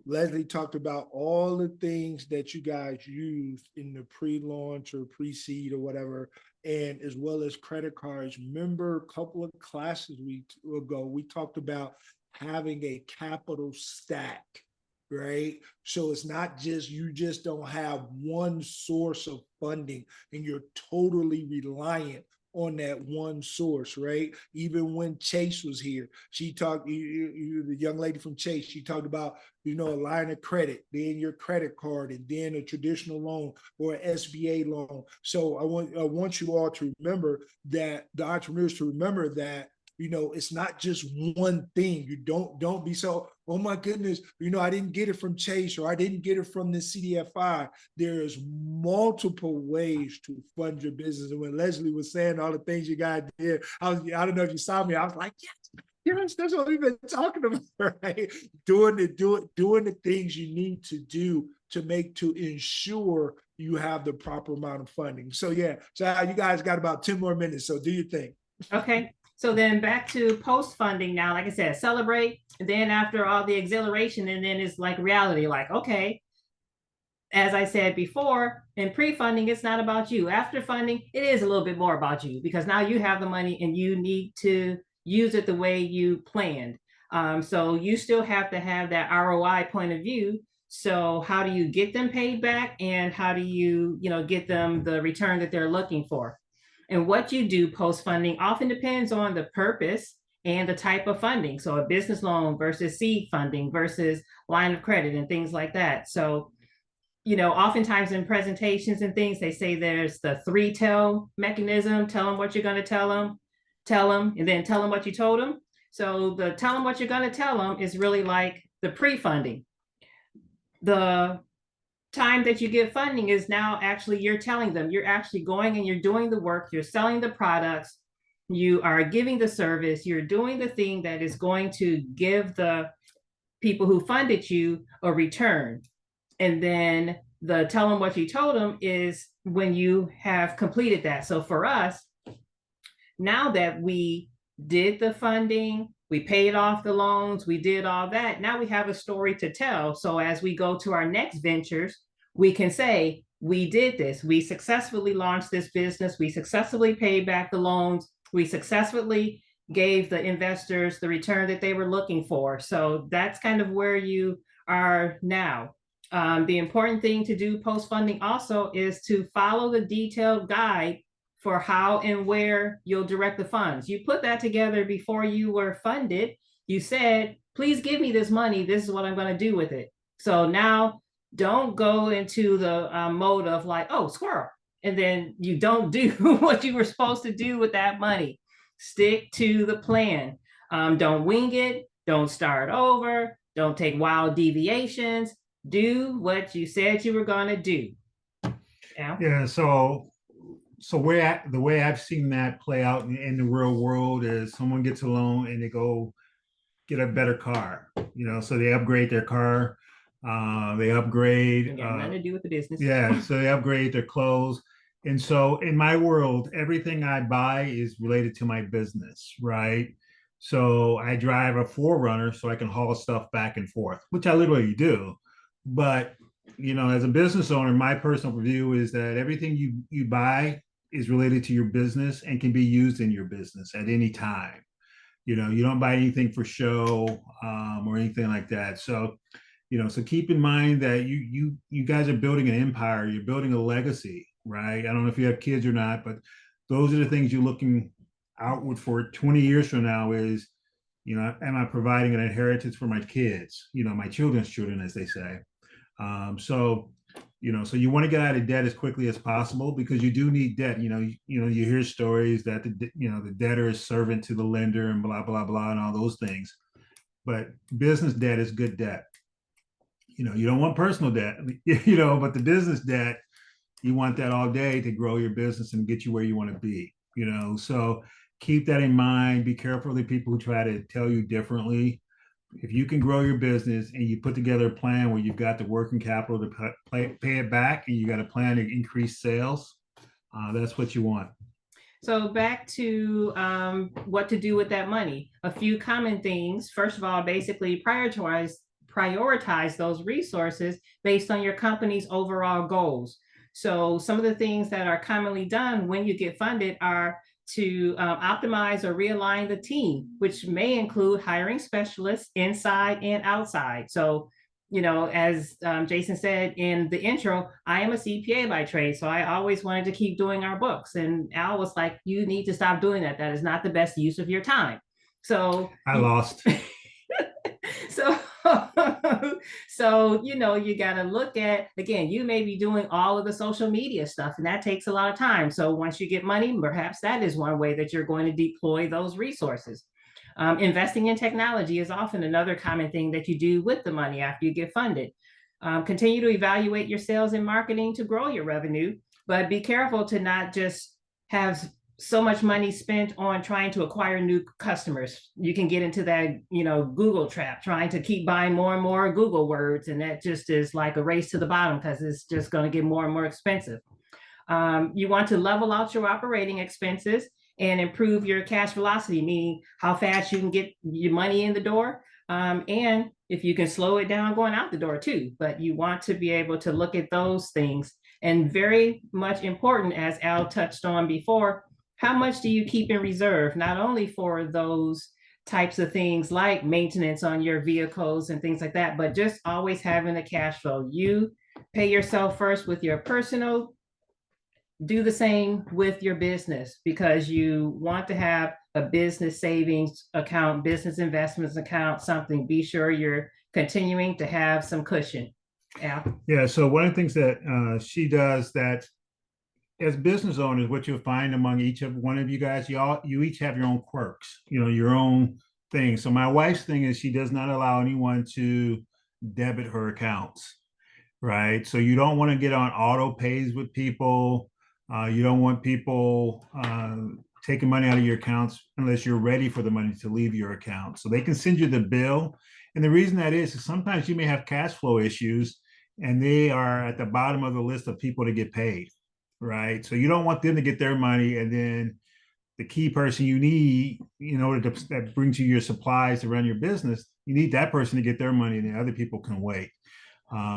Leslie talked about all the things that you guys used in the pre-launch or pre-seed or whatever, and as well as credit cards. Remember a couple of classes ago, we talked about having a capital stack, right? So it's not just, you just don't have one source of funding and you're totally reliant on that one source, right? Even when Chase was here, she talked, the young lady from Chase, she talked about, a line of credit, then your credit card, and then a traditional loan or an SBA loan. So I want you all to remember that, the entrepreneurs to remember that, it's not just one thing. You don't be so, oh my goodness, I didn't get it from Chase, or I didn't get it from the CDFI. There's multiple ways to fund your business. And when Leslie was saying all the things you guys did, I don't know if you saw me, I was like, yes, that's what we've been talking about, right? Doing the things you need to do to ensure you have the proper amount of funding. So yeah, so you guys got about 10 more minutes, so do your thing. Okay. So then back to post funding now, like I said, celebrate. And then after all the exhilaration, and then it's like reality, like, okay, as I said before, in pre-funding, it's not about you. After funding, it is a little bit more about you, because now you have the money and you need to use it the way you planned. So you still have to have that ROI point of view. So how do you get them paid back, and how do you, get them the return that they're looking for? And what you do post-funding often depends on the purpose and the type of funding. So a business loan versus seed funding versus line of credit and things like that. So, oftentimes in presentations and things, they say there's the 3-tell mechanism: tell them what you're going to tell them, and then tell them what you told them. So the tell them what you're going to tell them is really like the pre-funding. The time that you get funding is now actually you're telling them, you're actually going and you're doing the work, you're selling the products, you are giving the service, you're doing the thing that is going to give the people who funded you a return. And then the tell them what you told them is when you have completed that. So for us, now that we did the funding, we paid off the loans, we did all that, now we have a story to tell. So as we go to our next ventures, we can say, we did this, we successfully launched this business, we successfully paid back the loans, we successfully gave the investors the return that they were looking for. So that's kind of where you are now. The important thing to do post-funding also is to follow the detailed guide for how and where you'll direct the funds. You put that together before you were funded. You said, please give me this money. This is what I'm going to do with it. So now don't go into the mode of like, oh, squirrel. And then you don't do what you were supposed to do with that money. Stick to the plan. Don't wing it. Don't start over. Don't take wild deviations. Do what you said you were going to do. Yeah. So the way I've seen that play out in the real world is someone gets a loan and they go get a better car, so they upgrade their car, they upgrade. Nothing to do with the business. Yeah, so they upgrade their clothes. And so in my world, everything I buy is related to my business, right? So I drive a 4Runner so I can haul stuff back and forth, which I literally do. But as a business owner, my personal view is that everything you buy is related to your business and can be used in your business at any time. You don't buy anything for show or anything like that. So, so keep in mind that you guys are building an empire. You're building a legacy, right? I don't know if you have kids or not, but those are the things you're looking outward for 20 years from now is, am I providing an inheritance for my kids, my children's children, as they say. So you want to get out of debt as quickly as possible, because you do need debt. You hear stories that the debtor is servant to the lender and blah, blah, blah, and all those things. But business debt is good debt. You don't want personal debt, but the business debt, you want that all day to grow your business and get you where you want to be, so keep that in mind. Be careful of the people who try to tell you differently. if you can grow your business and you put together a plan where you've got the working capital to pay it back, and you got a plan to increase sales, that's what you want. So back to what to do with that money. A few common things. First of all, basically prioritize those resources based on your company's overall goals. So some of the things that are commonly done when you get funded are to optimize or realign the team, which may include hiring specialists inside and outside. So, you know, as Jason said in the intro, I am a CPA by trade. So I always wanted to keep doing our books. And Al was like, you need to stop doing that. That is not the best use of your time. So I lost. so so you know, you got to look at, again, you may be doing all of the social media stuff, and that takes a lot of time. So once you get money, perhaps that is one way that you're going to deploy those resources. Investing in technology is often another common thing that you do with the money after you get funded. Continue to evaluate your sales and marketing to grow your revenue, but be careful to not just have so much money spent on trying to acquire new customers. You can get into that, you know, Google trap, trying to keep buying more and more Google words. And that just is like a race to the bottom, because it's just going to get more and more expensive. You want to level out your operating expenses and improve your cash velocity, meaning how fast you can get your money in the door. And if you can slow it down going out the door too. But you want to be able to look at those things. And very much important, as Al touched on before, how much do you keep in reserve, not only for those types of things like maintenance on your vehicles and things like that, but just always having a cash flow. You pay yourself first with your personal, do the same with your business, because you want to have a business savings account, business investments account, something. Be sure you're continuing to have some cushion. Al? Yeah, so one of the things that she does, that as business owners, what you'll find among each of one of you guys, you each have your own quirks, you know, your own thing. So my wife's thing is she does not allow anyone to debit her accounts, right? So you don't want to get on auto pays with people. You don't want people taking money out of your accounts unless you're ready for the money to leave your account. So they can send you the bill. And the reason that is sometimes you may have cash flow issues and they are at the bottom of the list of people to get paid, right? So you don't want them to get their money and then the key person you need in order to that brings you your supplies to run your business, you need that person to get their money and the other people can wait.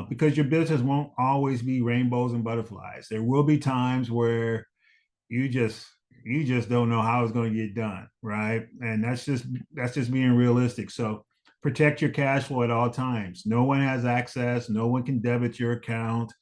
Because your business won't always be rainbows and butterflies. There will be times where you just don't know how it's going to get done, right? And that's just being realistic. So protect your cash flow at all times. No one has access. No one can debit your account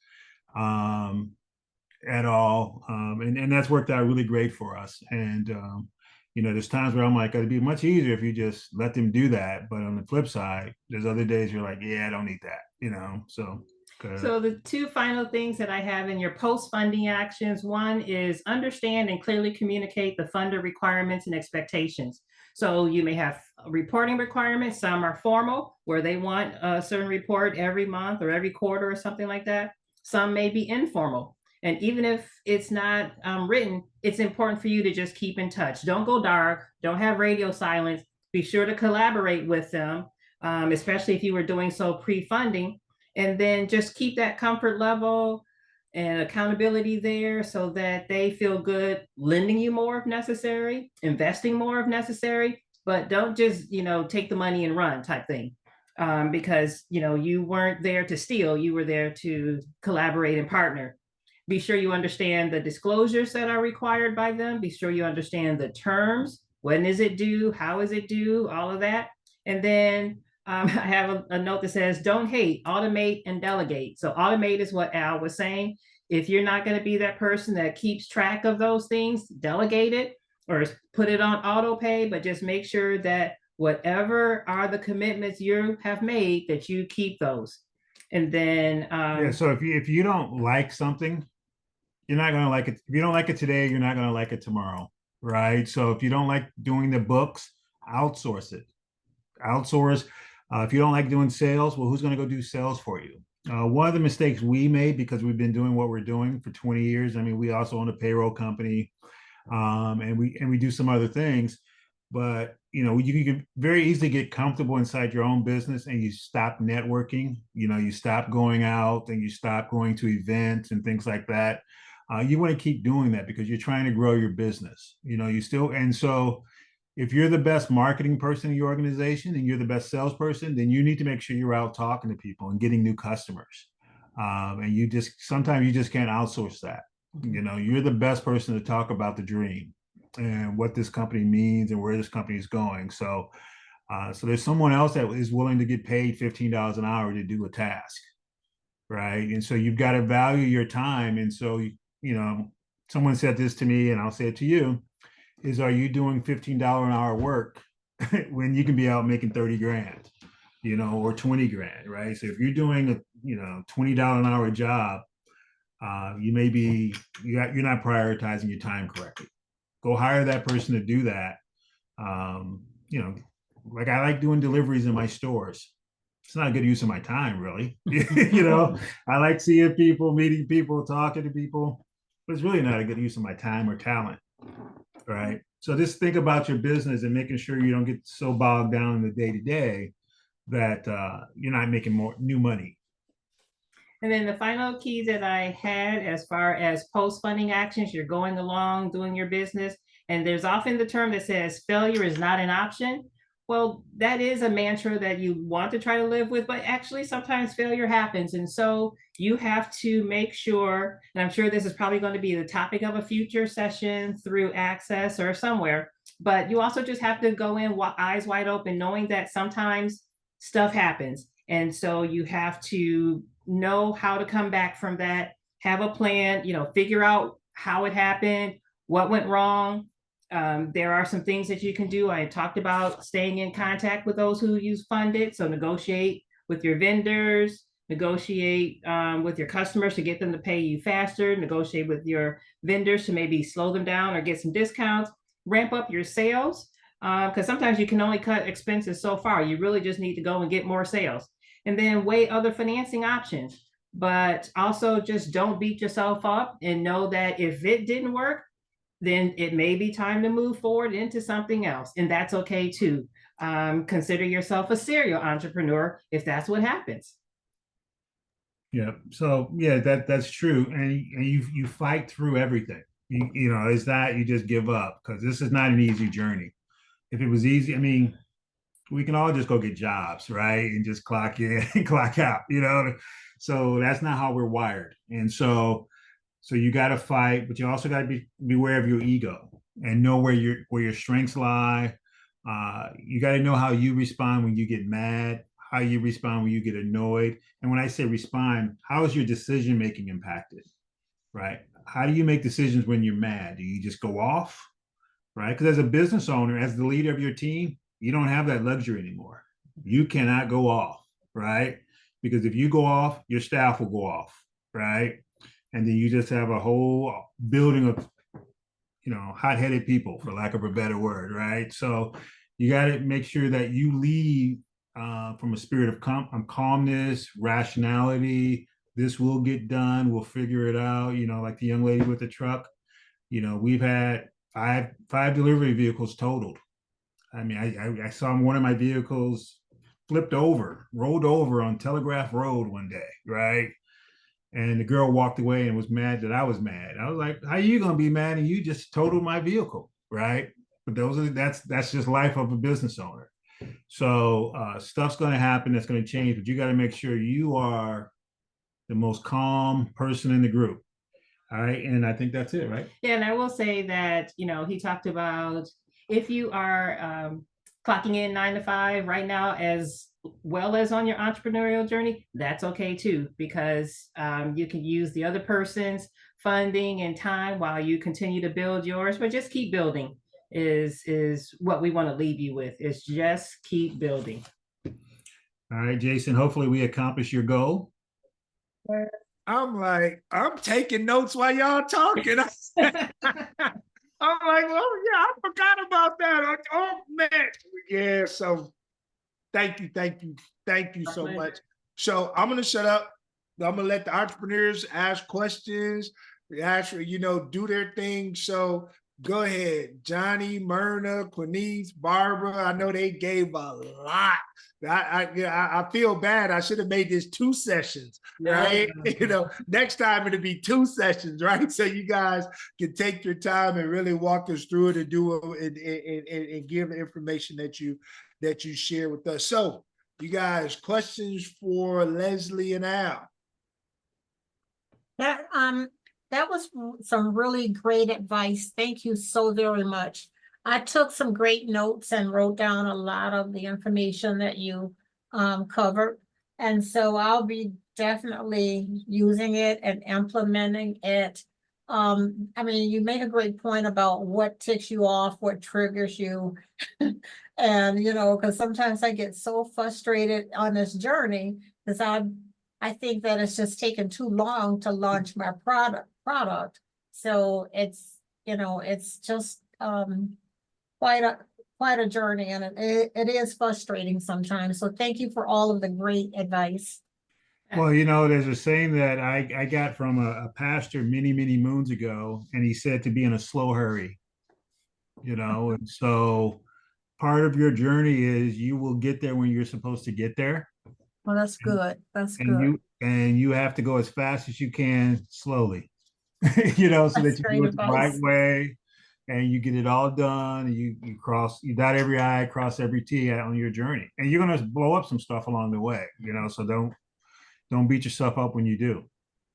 at all, and that's worked out really great for us. And you know, there's times where I'm like, it'd be much easier if you just let them do that. But on the flip side, there's other days you're like, yeah, I don't need that, you know. So the two final things that I have in your post-funding actions, one is understand and clearly communicate the funder requirements and expectations. So you may have reporting requirements. Some are formal, where they want a certain report every month or every quarter or something like that. Some may be informal. And even if it's not written, it's important for you to just keep in touch. Don't go dark. Don't have radio silence. Be sure to collaborate with them, especially if you were doing so pre-funding. And then just keep that comfort level and accountability there so that they feel good lending you more if necessary, investing more if necessary, but don't just, you know, take the money and run type thing. Because, you know, you weren't there to steal, you were there to collaborate and partner. Be sure you understand the disclosures that are required by them. Be sure you understand the terms. When is it due? How is it due? All of that. And then I have a note that says, don't hate, automate and delegate. So automate is what Al was saying. If you're not going to be that person that keeps track of those things, delegate it or put it on auto pay, but just make sure that whatever are the commitments you have made, that you keep those. And then yeah, so if you don't like something, you're not going to like it. If you don't like it today, you're not going to like it tomorrow, right? So if you don't like doing the books, outsource it. Outsource. If you don't like doing sales, well, who's going to go do sales for you? One of the mistakes we made, because we've been doing what we're doing for 20 years. I mean, we also own a payroll company, and we do some other things. But you can very easily get comfortable inside your own business and you stop networking. You stop going out and you stop going to events and things like that. You want to keep doing that because you're trying to grow your business. And so if you're the best marketing person in your organization and you're the best salesperson, then you need to make sure you're out talking to people and getting new customers. And sometimes you just can't outsource that. You're the best person to talk about the dream and what this company means and where this company is going. So there's someone else that is willing to get paid $15 an hour to do a task, right? And so you've got to value your time. And so, someone said this to me, and I'll say it to you, is are you doing $15 an hour work when you can be out making 30 grand, or 20 grand, right? So if you're doing a, $20 an hour job, you're not prioritizing your time correctly. Go hire that person to do that. Like I like doing deliveries in my stores. It's not a good use of my time, really. I like seeing people, meeting people, talking to people, but it's really not a good use of my time or talent, right? So just think about your business and making sure you don't get so bogged down in the day-to-day that you're not making more new money. And then the final key that I had as far as post-funding actions, you're going along, doing your business, and there's often the term that says failure is not an option. Well, that is a mantra that you want to try to live with, but actually sometimes failure happens. And so you have to make sure, and I'm sure this is probably going to be the topic of a future session through Access or somewhere, but you also just have to go in eyes wide open, knowing that sometimes stuff happens. And so you have to know how to come back from that, have a plan, figure out how it happened, what went wrong. There are some things that you can do. I talked about staying in contact with those who you funded. So negotiate with your vendors, negotiate with your customers to get them to pay you faster, negotiate with your vendors to maybe slow them down or get some discounts, ramp up your sales. Because sometimes you can only cut expenses so far. You really just need to go and get more sales. And then weigh other financing options. But also just don't beat yourself up and know that if it didn't work, then it may be time to move forward into something else. And that's okay too. Consider yourself a serial entrepreneur if that's what happens. Yeah. So yeah, that's true. And you fight through everything. It's not you just give up, because this is not an easy journey. If it was easy, we can all just go get jobs, right? And just clock in and clock out, So that's not how we're wired. And so you got to fight, but you also got to be beware of your ego and know where your strengths lie. You got to know how you respond when you get mad, how you respond when you get annoyed. And when I say respond, how is your decision making impacted, right? How do you make decisions when you're mad? Do you just go off, right? Because as a business owner, as the leader of your team, you don't have that luxury anymore. You cannot go off, right? Because if you go off, your staff will go off, right? And then you just have a whole building of, hot-headed people, for lack of a better word, right? So you got to make sure that you lead from a spirit of calmness, rationality. This will get done. We'll figure it out. Like the young lady with the truck. We've had five delivery vehicles totaled. I saw one of my vehicles rolled over on Telegraph Road one day, right? And the girl walked away and was mad that I was mad. I was like, how are you going to be mad and you just totaled my vehicle, right? But that's just life of a business owner. So stuff's going to happen, that's going to change, but you got to make sure you are the most calm person in the group. All right. And I think that's it, right? Yeah. And I will say that, he talked about if you are clocking in 9 to 5 right now, as well as on your entrepreneurial journey, that's okay too, because you can use the other person's funding and time while you continue to build yours, but just keep building is what we want to leave you with, is just keep building. All right, Jason, hopefully we accomplish your goal. I'm taking notes while y'all talking. I'm like, well, yeah, I forgot about that. Oh man. Yeah, so thank you so much. So I'm gonna shut up. I'm gonna let the entrepreneurs ask questions, do their thing. So Go ahead, Johnny, Myrna, Quinice, Barbara. I know they gave a lot. I feel bad. I should have made this 2 sessions, right? Next time it'll be 2 sessions, right? So you guys can take your time and really walk us through it and do it and give the information that you share with us. So, you guys, questions for Leslie and Al? That was some really great advice. Thank you so very much. I took some great notes and wrote down a lot of the information that you covered. And so I'll be definitely using it and implementing it. I mean, you make a great point about what ticks you off, what triggers you. And, because sometimes I get so frustrated on this journey because I think that it's just taken too long to launch my product. So it's just quite a journey, and it is frustrating sometimes. So thank you for all of the great advice. Well, there's a saying that I got from a pastor many, many moons ago, and he said to be in a slow hurry, and so part of your journey is you will get there when you're supposed to get there. Well, that's good. That's good. You have to go as fast as you can slowly, so that you do it the right way and you get it all done. And you dot every I, cross every T on your journey. And you're going to blow up some stuff along the way, so don't beat yourself up when you do.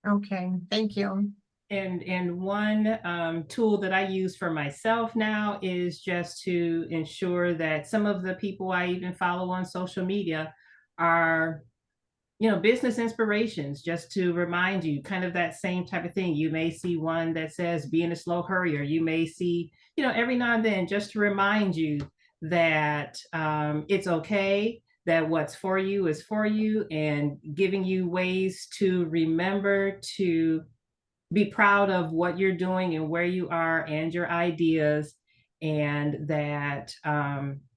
Okay, thank you. And one tool that I use for myself now is just to ensure that some of the people I even follow on social media are business inspirations, just to remind you, kind of that same type of thing. You may see one that says be in a slow hurry, or you may see, every now and then, just to remind you that it's okay, that what's for you is for you, and giving you ways to remember to be proud of what you're doing and where you are and your ideas, and that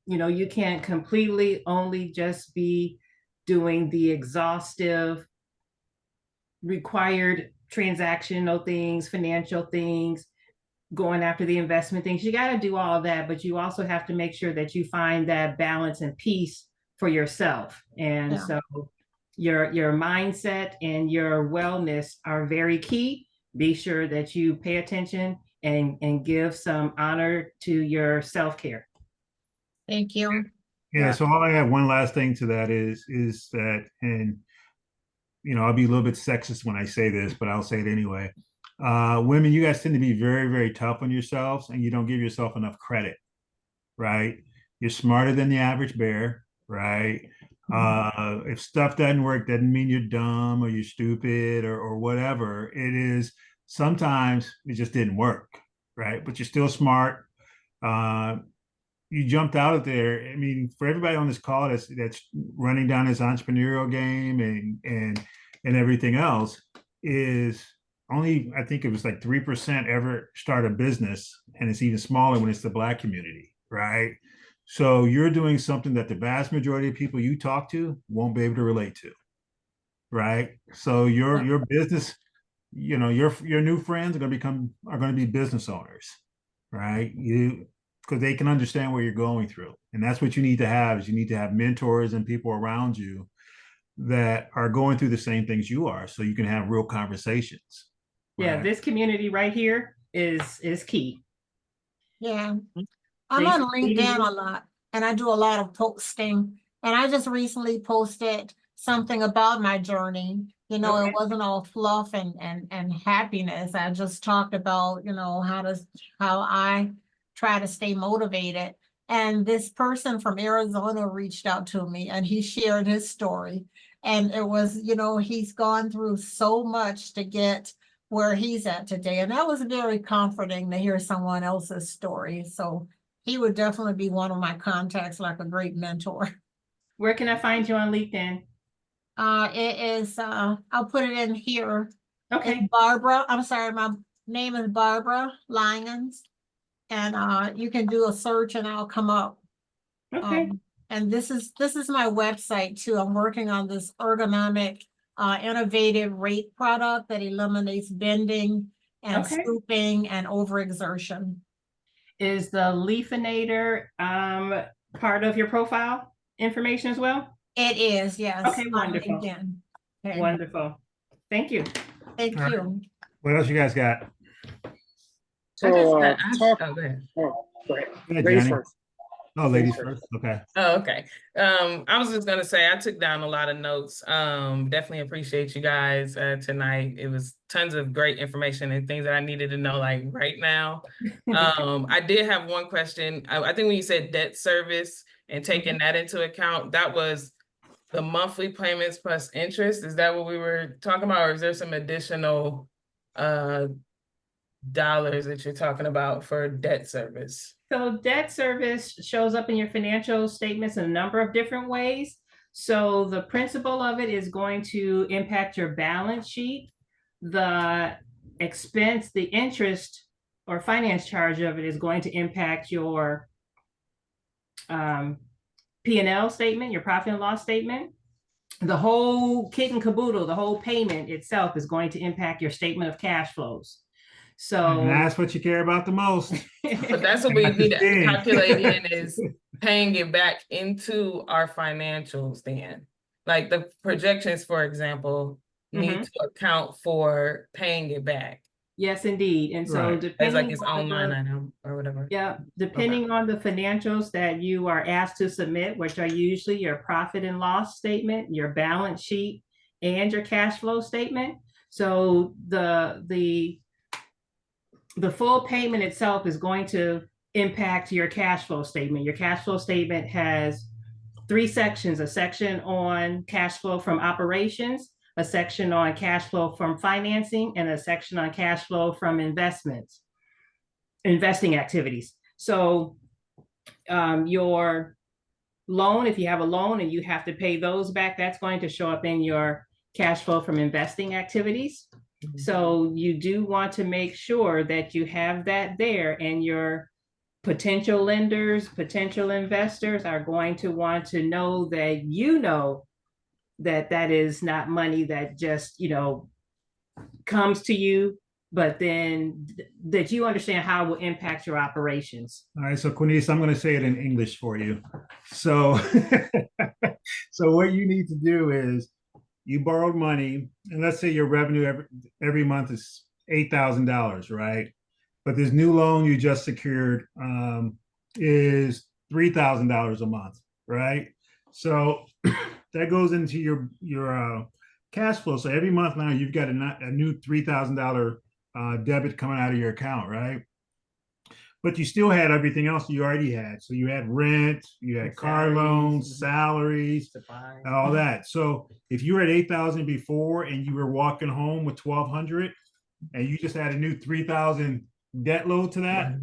you can't completely only just be doing the exhaustive required transactional things, financial things, going after the investment things. You got to do all of that, but you also have to make sure that you find that balance and peace for yourself. And so your mindset and your wellness are very key. Be sure that you pay attention and give some honor to your self-care. Thank you. Yeah, so all I have one last thing to that is that, and I'll be a little bit sexist when I say this, but I'll say it anyway. Women, you guys tend to be very, very tough on yourselves, and you don't give yourself enough credit, right? You're smarter than the average bear, right? If stuff doesn't work, doesn't mean you're dumb or you're stupid or whatever. It is sometimes it just didn't work, right? But you're still smart. You jumped out of there. I mean, for everybody on this call that's running down this entrepreneurial game and everything else, is only, I think it was like 3% ever start a business, and it's even smaller when it's the Black community, right? So you're doing something that the vast majority of people you talk to won't be able to relate to, right? So your business, your new friends are going to be business owners, right? Because they can understand what you're going through. And that's what you need to have, is you need to have mentors and people around you that are going through the same things you are, so you can have real conversations. Yeah, right? This community right here is key. Yeah. I'm on LinkedIn a lot, and I do a lot of posting. And I just recently posted something about my journey. It wasn't all fluff and happiness. I just talked about, how I try to stay motivated. And this person from Arizona reached out to me, and he shared his story. And it was, he's gone through so much to get where he's at today. And that was very comforting to hear someone else's story. So he would definitely be one of my contacts, like a great mentor. Where can I find you on LinkedIn? It is, I'll put it in here. Okay. It's Barbara. I'm sorry, my name is Barbara Lyons. And you can do a search and I'll come up. Okay. And this is my website too. I'm working on this ergonomic, innovative rate product that eliminates bending and stooping and overexertion. Is the Leafinator part of your profile information as well? It is, yes. Okay, on wonderful. LinkedIn. Okay. Wonderful. Thank you. Thank All right. you. What else you guys got? I just, So oh, talk. go ahead. Oh, go ahead. Go ahead, Ladies Johnny. first. Oh, ladies first. Okay. Oh, okay. I was just gonna say I took down a lot of notes. Definitely appreciate you guys tonight. It was tons of great information and things that I needed to know like right now. I did have one question. I think when you said debt service and taking that into account, that was the monthly payments plus interest. Is that what we were talking about, or is there some additional dollars that you're talking about for debt service? So debt service shows up in your financial statements in a number of different ways. So the principle of it is going to impact your balance sheet. The expense, the interest or finance charge of it is going to impact your P&L statement, your profit and loss statement. The whole kit and caboodle, the whole payment itself is going to impact your statement of cash flows. So And that's what you care about the most. But that's what we That's the need to thing. calculate in is paying it back into our financials then. Like the projections, for example, need to account for paying it back. yes, indeed. And so Right. As like depending its on own line the, item or whatever. yeah, depending on the financials that you are asked to submit, which are usually your profit and loss statement, your balance sheet, and your cash flow statement. So the full payment itself is going to impact your cash flow statement. Your cash flow statement has 3 sections: a section on cash flow from operations, a section on cash flow from financing, and a section on cash flow from investing activities. So your loan, if you have a loan and you have to pay those back, that's going to show up in your cash flow from investing activities. So you do want to make sure that you have that there, and your potential lenders, potential investors are going to want to know that that is not money that just, comes to you, but then that you understand how it will impact your operations. All right, so Quinice, I'm going to say it in English for you. So, so what you need to do is you borrowed money, and let's say your revenue every month is $8,000, right? But this new loan you just secured is $3,000 a month, right? So that goes into your cash flow. So every month now you've got a new $3,000 debit coming out of your account, right? But you still had everything else you already had. So you had rent, you had car loans, salaries, and all that. So if you were at 8,000 before and you were walking home with 1,200, and you just add a new 3,000 debt load to that,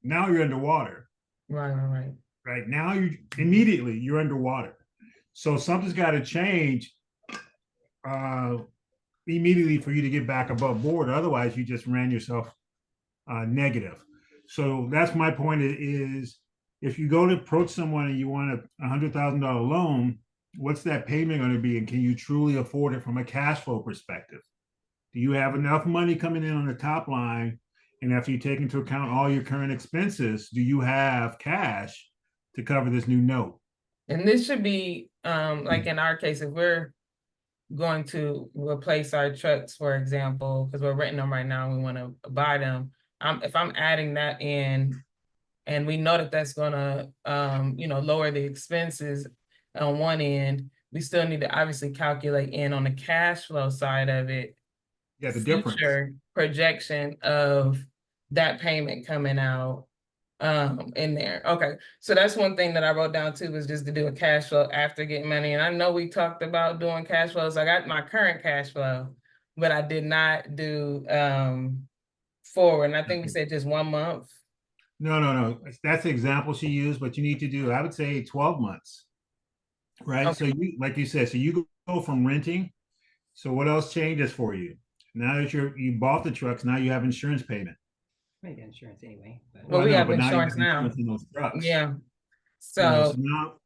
now you're underwater. Right now you're underwater. So something's got to change immediately for you to get back above board. Otherwise, you just ran yourself negative. So that's my point is if you go to approach someone and you want a $100,000 loan, what's that payment going to be? And can you truly afford it from a cash flow perspective? Do you have enough money coming in on the top line? And after you take into account all your current expenses, do you have cash to cover this new note? And this should be like in our case, if we're going to replace our trucks, for example, because we're renting them right now and we want to buy them. If I'm adding that in and we know that that's going to, lower the expenses on one end, we still need to obviously calculate in on the cash flow side of it. Yeah, the difference. Future projection of that payment coming out in there. Okay, so that's one thing that I wrote down too, was just to do a cash flow after getting money. And I know we talked about doing cash flows. I got my current cash flow, but I did not do forward. And I think we said just 1 month. No. That's the example she used, but you need to do, I would say 12 months. Right. Okay. So you, like you said, so you go from renting. So what else changes for you? Now that you bought the trucks, now you have insurance payment. I get insurance anyway. Well, we have insurance now. In those trucks. Yeah. So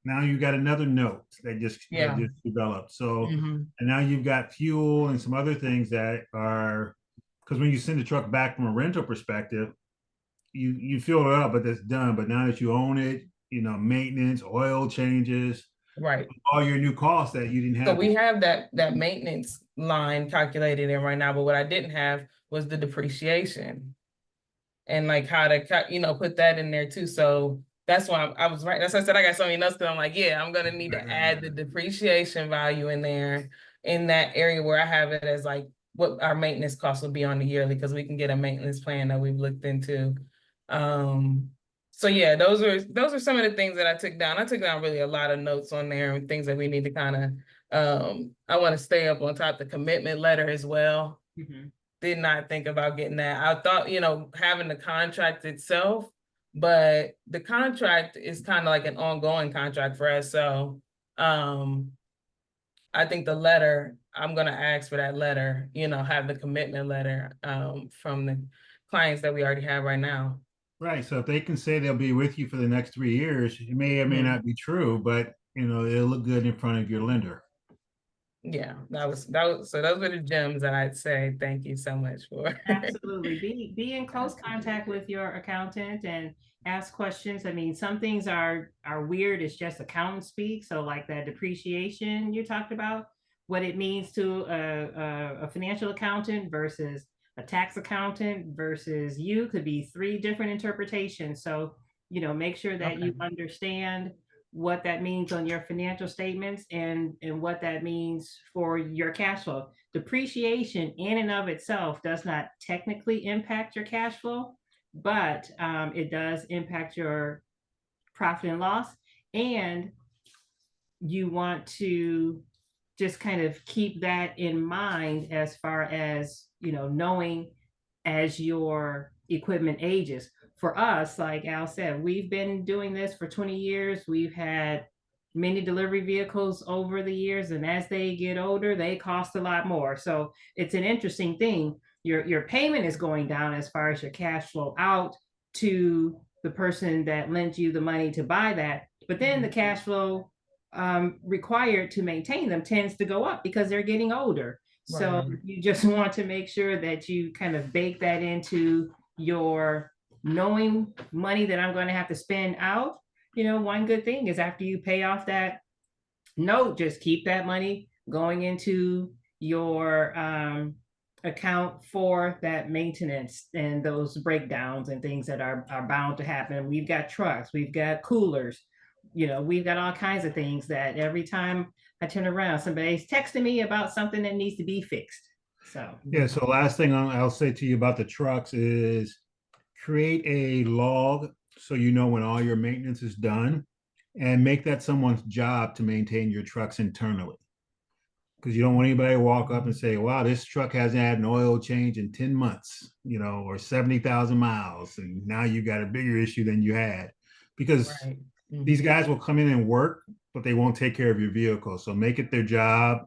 now you got another note that just developed. So and now you've got fuel and some other things that are, because when you send the truck back from a rental perspective, you filled it up, but that's done. But now that you own it, maintenance, oil changes, Right. all your new costs that you didn't So have. we have that maintenance line calculated in right now, but what I didn't have was the depreciation. And like how to, put that in there too. So that's why I was right. That's why I said I got so many notes, because I'm like, yeah, I'm gonna need to add the depreciation value in there in that area where I have it as like what our maintenance costs will be on the yearly, because we can get a maintenance plan that we've looked into. So yeah, those are some of the things that I took down. I took down really a lot of notes on there and things that we need to kind of I want to stay up on top. The commitment letter as well. Mhm. Did not think about getting that. I thought, having the contract itself, but the contract is kind of like an ongoing contract for us. So I think the letter, I'm gonna ask for that letter, have the commitment letter from the clients that we already have right now. Right. So if they can say they'll be with you for the next 3 years, it may or may not be true, but it'll look good in front of your lender. Yeah, that was so those were the gems that I'd say thank you so much for. Absolutely. Be in close contact with your accountant and ask questions. I mean, some things are weird. It's just accountant speak. So like that depreciation you talked about, what it means to a financial accountant versus a tax accountant versus you could be three different interpretations. So, make sure that you understand what that means on your financial statements and what that means for your cash flow. Depreciation in and of itself does not technically impact your cash flow, but it does impact your profit and loss. And you want to just kind of keep that in mind as far as, knowing as your equipment ages. For us, like Al said, we've been doing this for 20 years. We've had many delivery vehicles over the years, and as they get older, they cost a lot more. So it's an interesting thing. Your payment is going down as far as your cash flow out to the person that lent you the money to buy that. But then the cash flow required to maintain them tends to go up because they're getting older. So you just want to make sure that you kind of bake that into your knowing money that I'm going to have to spend out. One good thing is after you pay off that note, just keep that money going into your account for that maintenance and those breakdowns and things that are bound to happen. We've got trucks, we've got coolers, we've got all kinds of things that every time I turn around, somebody's texting me about something that needs to be fixed. So yeah. So last thing I'll say to you about the trucks is create a log so you know when all your maintenance is done, and make that someone's job to maintain your trucks internally. Because you don't want anybody to walk up and say, wow, this truck hasn't had an oil change in 10 months, or 70,000 miles. And now you got a bigger issue than you had. Because these guys will come in and work, but they won't take care of your vehicle. So make it their job.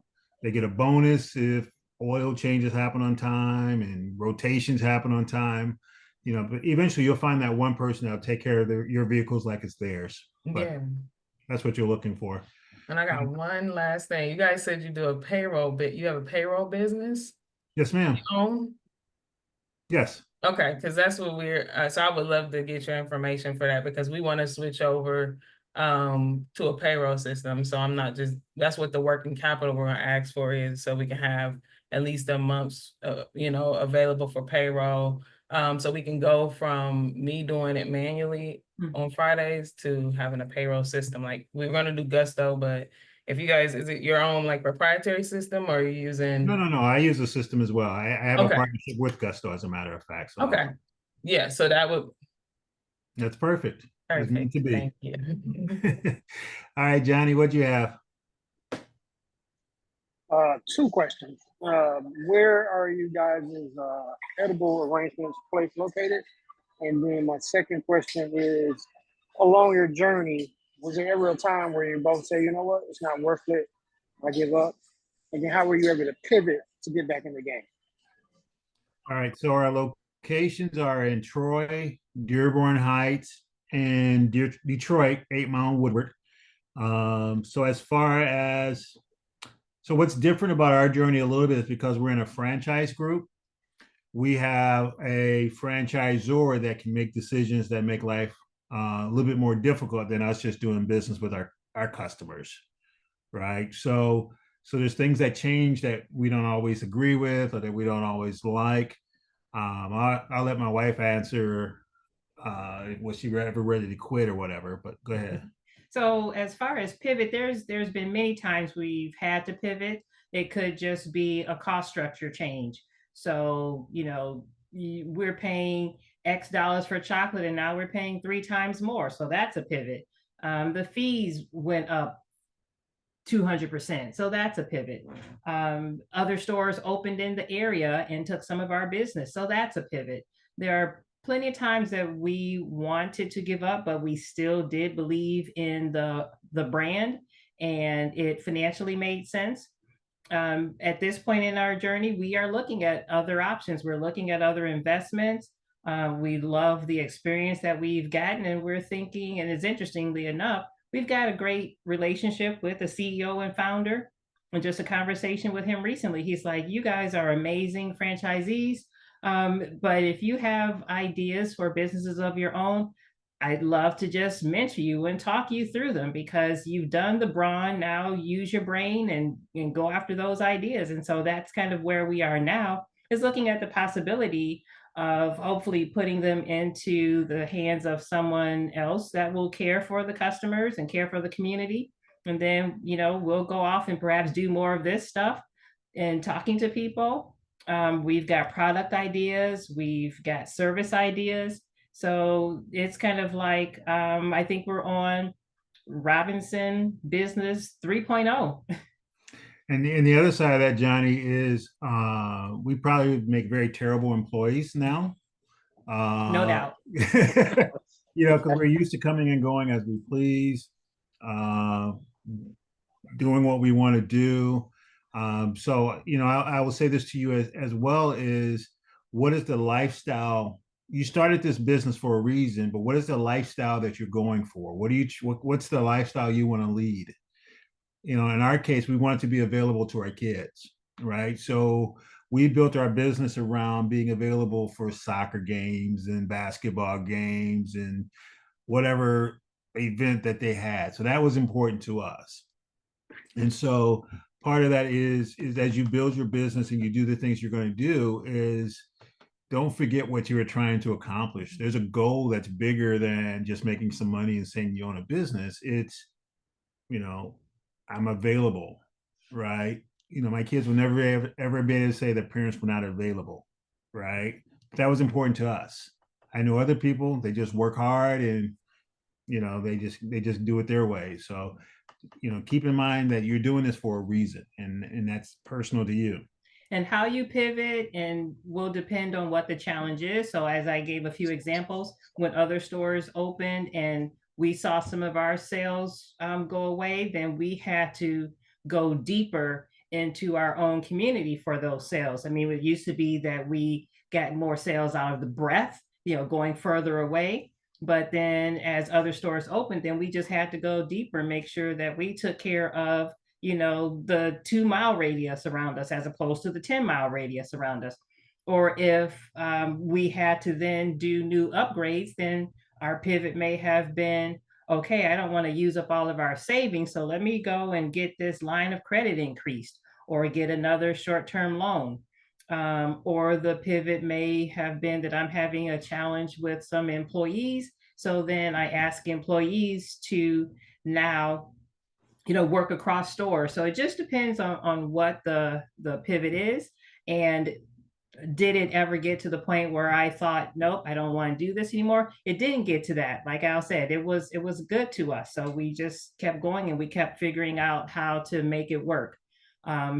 They get a bonus if oil changes happen on time and rotations happen on time. But eventually you'll find that one person that'll take care of your vehicles like it's theirs. But that's what you're looking for. And I got one last thing. You guys said you do a payroll bit. You have a payroll business? Yes, ma'am. You own? Yes. Okay, because that's what we're, so I would love to get your information for that, because we want to switch over to a payroll system. So I'm not just, that's what the working capital we're gonna ask for is, so we can have at least a month's, available for payroll. So we can go from me doing it manually on Fridays to having a payroll system. Like we're gonna do Gusto, but if you guys, is it your own like proprietary system, or are you using? No. I use a system as well. I have a partnership with Gusto, as a matter of fact. So yeah, so that would. That's perfect. It's meant to be. Thank you. All right, Johnny, what do you have? Two questions. Where are you guys' edible arrangements place located? And then my second question is, along your journey, was there ever a time where you both say, you know what, it's not worth it, I give up? And then how were you able to pivot to get back in the game? All right, so our locations are in Troy, Dearborn Heights, and Detroit, 8 Mile Woodward. So as far as, so what's different about our journey a little bit is because we're in a franchise group. we have a franchisor that can make decisions that make life a little bit more difficult than us just doing business with our customers, right? So there's things that change that we don't always agree with or that we don't always like. I'll let my wife answer was she ever ready to quit or whatever, but go ahead. So as far as pivot, there's been many times we've had to pivot. It could just be a cost structure change. So, we're paying X dollars for chocolate and now we're paying 3 times more. So that's a pivot. The fees went up 200%. So that's a pivot. Other stores opened in the area and took some of our business. So that's a pivot. There are plenty of times that we wanted to give up, but we still did believe in the brand and it financially made sense. At this point in our journey, we are looking at other options. We're looking at other investments. We love the experience that we've gotten, and we're thinking, and it's interestingly enough, we've got a great relationship with the CEO and founder. And just a conversation with him recently, he's like, you guys are amazing franchisees. But if you have ideas for businesses of your own, I'd love to just mentor you and talk you through them because you've done the brawn. Now use your brain and go after those ideas. And so that's kind of where we are now, is looking at the possibility of hopefully putting them into the hands of someone else that will care for the customers and care for the community. And then, we'll go off and perhaps do more of this stuff and talking to people. We've got product ideas, we've got service ideas. So it's kind of like, I think we're on Robinson Business 3.0. And the other side of that, Johnny, is we probably would make very terrible employees now. No doubt. Because we're used to coming and going as we please, doing what we want to do. So, I will say this to you as well is, what is the lifestyle? You started this business for a reason, but what is the lifestyle that you're going for? What's the lifestyle you want to lead? In our case, we want it to be available to our kids, right? So we built our business around being available for soccer games and basketball games and whatever event that they had. So that was important to us. And so part of that is as you build your business and you do the things you're going to do is, don't forget what you were trying to accomplish. There's a goal that's bigger than just making some money and saying you own a business. It's, I'm available, right? My kids will never ever be able to say their parents were not available, right? That was important to us. I know other people, they just work hard and, they just do it their way. So, keep in mind that you're doing this for a reason, and that's personal to you. And how you pivot and will depend on what the challenge is. So as I gave a few examples, when other stores opened and we saw some of our sales go away, then we had to go deeper into our own community for those sales. I mean, it used to be that we got more sales out of the breadth, going further away. But then as other stores opened, then we just had to go deeper and make sure that we took care of the 2-mile radius around us as opposed to the 10-mile radius around us. Or if we had to then do new upgrades, then our pivot may have been, okay, I don't want to use up all of our savings, so let me go and get this line of credit increased or get another short-term loan. Or the pivot may have been that I'm having a challenge with some employees. So then I ask employees to now work across stores. So it just depends on what the pivot is. And did it ever get to the point where I thought, nope, I don't want to do this anymore? It didn't get to that. Like Al said, it was good to us. So we just kept going and we kept figuring out how to make it work.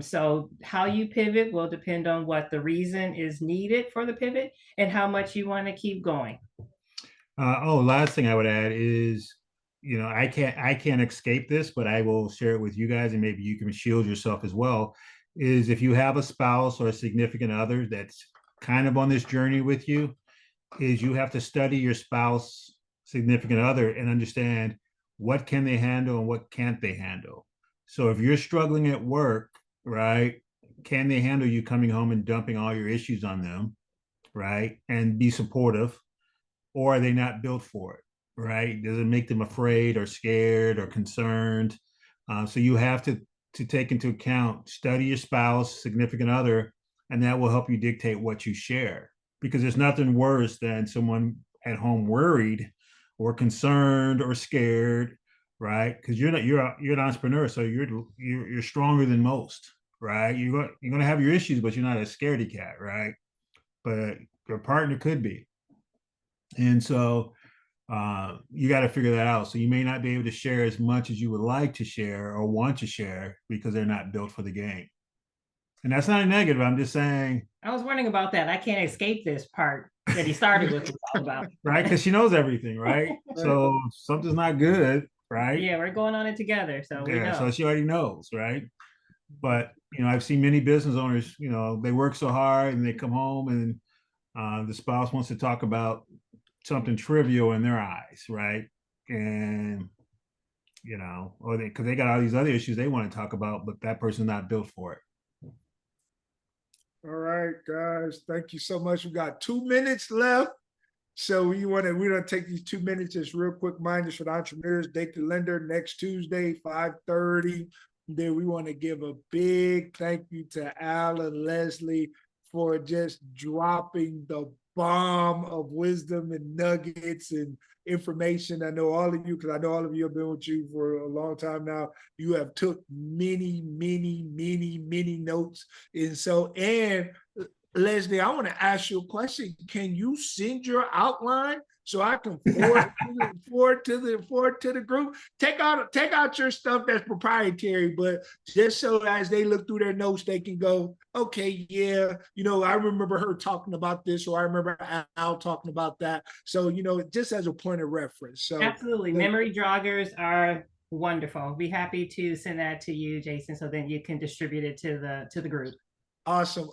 So how you pivot will depend on what the reason is needed for the pivot and how much you want to keep going. Last thing I would add is, I can't escape this, but I will share it with you guys, and maybe you can shield yourself as well. Is if you have a spouse or a significant other that's kind of on this journey with you, is you have to study your spouse, significant other, and understand what can they handle and what can't they handle. So if you're struggling at work, right, can they handle you coming home and dumping all your issues on them? right? And be supportive, or are they not built for it, right? Does it make them afraid or scared or concerned? So you have to take into account, study your spouse, significant other, and that will help you dictate what you share. Because there's nothing worse than someone at home worried or concerned or scared, right? Because you're an entrepreneur, so you're stronger than most, right? You're gonna have your issues, but you're not a scaredy cat, right? But your partner could be, and so you got to figure that out. So you may not be able to share as much as you would like to share or want to share because they're not built for the game. And that's not a negative. I'm just saying. I was wondering about that. I can't escape this part that he started with all about. Right? Because she knows everything, right? So something's not good, right? Yeah, we're going on it together. So we know. So she already knows, right? But I've seen many business owners, they work so hard and they come home and the spouse wants to talk about something trivial in their eyes, right? And or because they got all these other issues they want to talk about, but that person's not built for it. All right, guys. Thank you so much. We got 2 minutes left. So we're gonna take these 2 minutes, just real quick minders for the entrepreneurs, date the lender next Tuesday, 5:30. Then we want to give a big thank you to Al and Leslie for just dropping the bomb of wisdom and nuggets and information. I know all of you, because I know all of you have been with you for a long time now. You have took many, many, many, many notes. And Leslie, I want to ask you a question. Can you send your outline so I can forward to the group? Take out your stuff that's proprietary, but just so as they look through their notes, they can go, okay, yeah, I remember her talking about this, or I remember Al talking about that. So, just as a point of reference. So absolutely, memory joggers are wonderful. I'll be happy to send that to you, Jason, so then you can distribute it to the group. Awesome.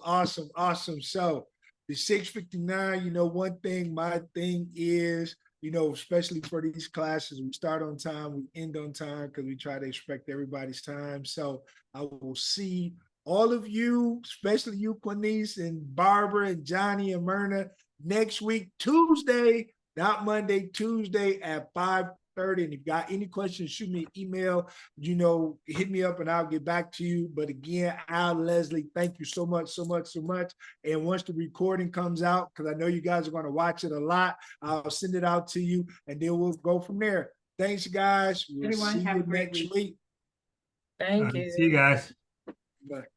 So the 6:59, my thing is, especially for these classes, we start on time, we end on time because we try to respect everybody's time. So I will see all of you, especially you, Quanice and Barbara and Johnny and Myrna, next week, Tuesday, not Monday, Tuesday at 5:30. And if you got any questions, shoot me an email, hit me up and I'll get back to you. But again, Al, Leslie, thank you so much. And once the recording comes out, because I know you guys are going to watch it a lot, I'll send it out to you and then we'll go from there. Thanks, guys. We'll Everyone, see have you a great next week. week. Thank you. See you guys. Bye.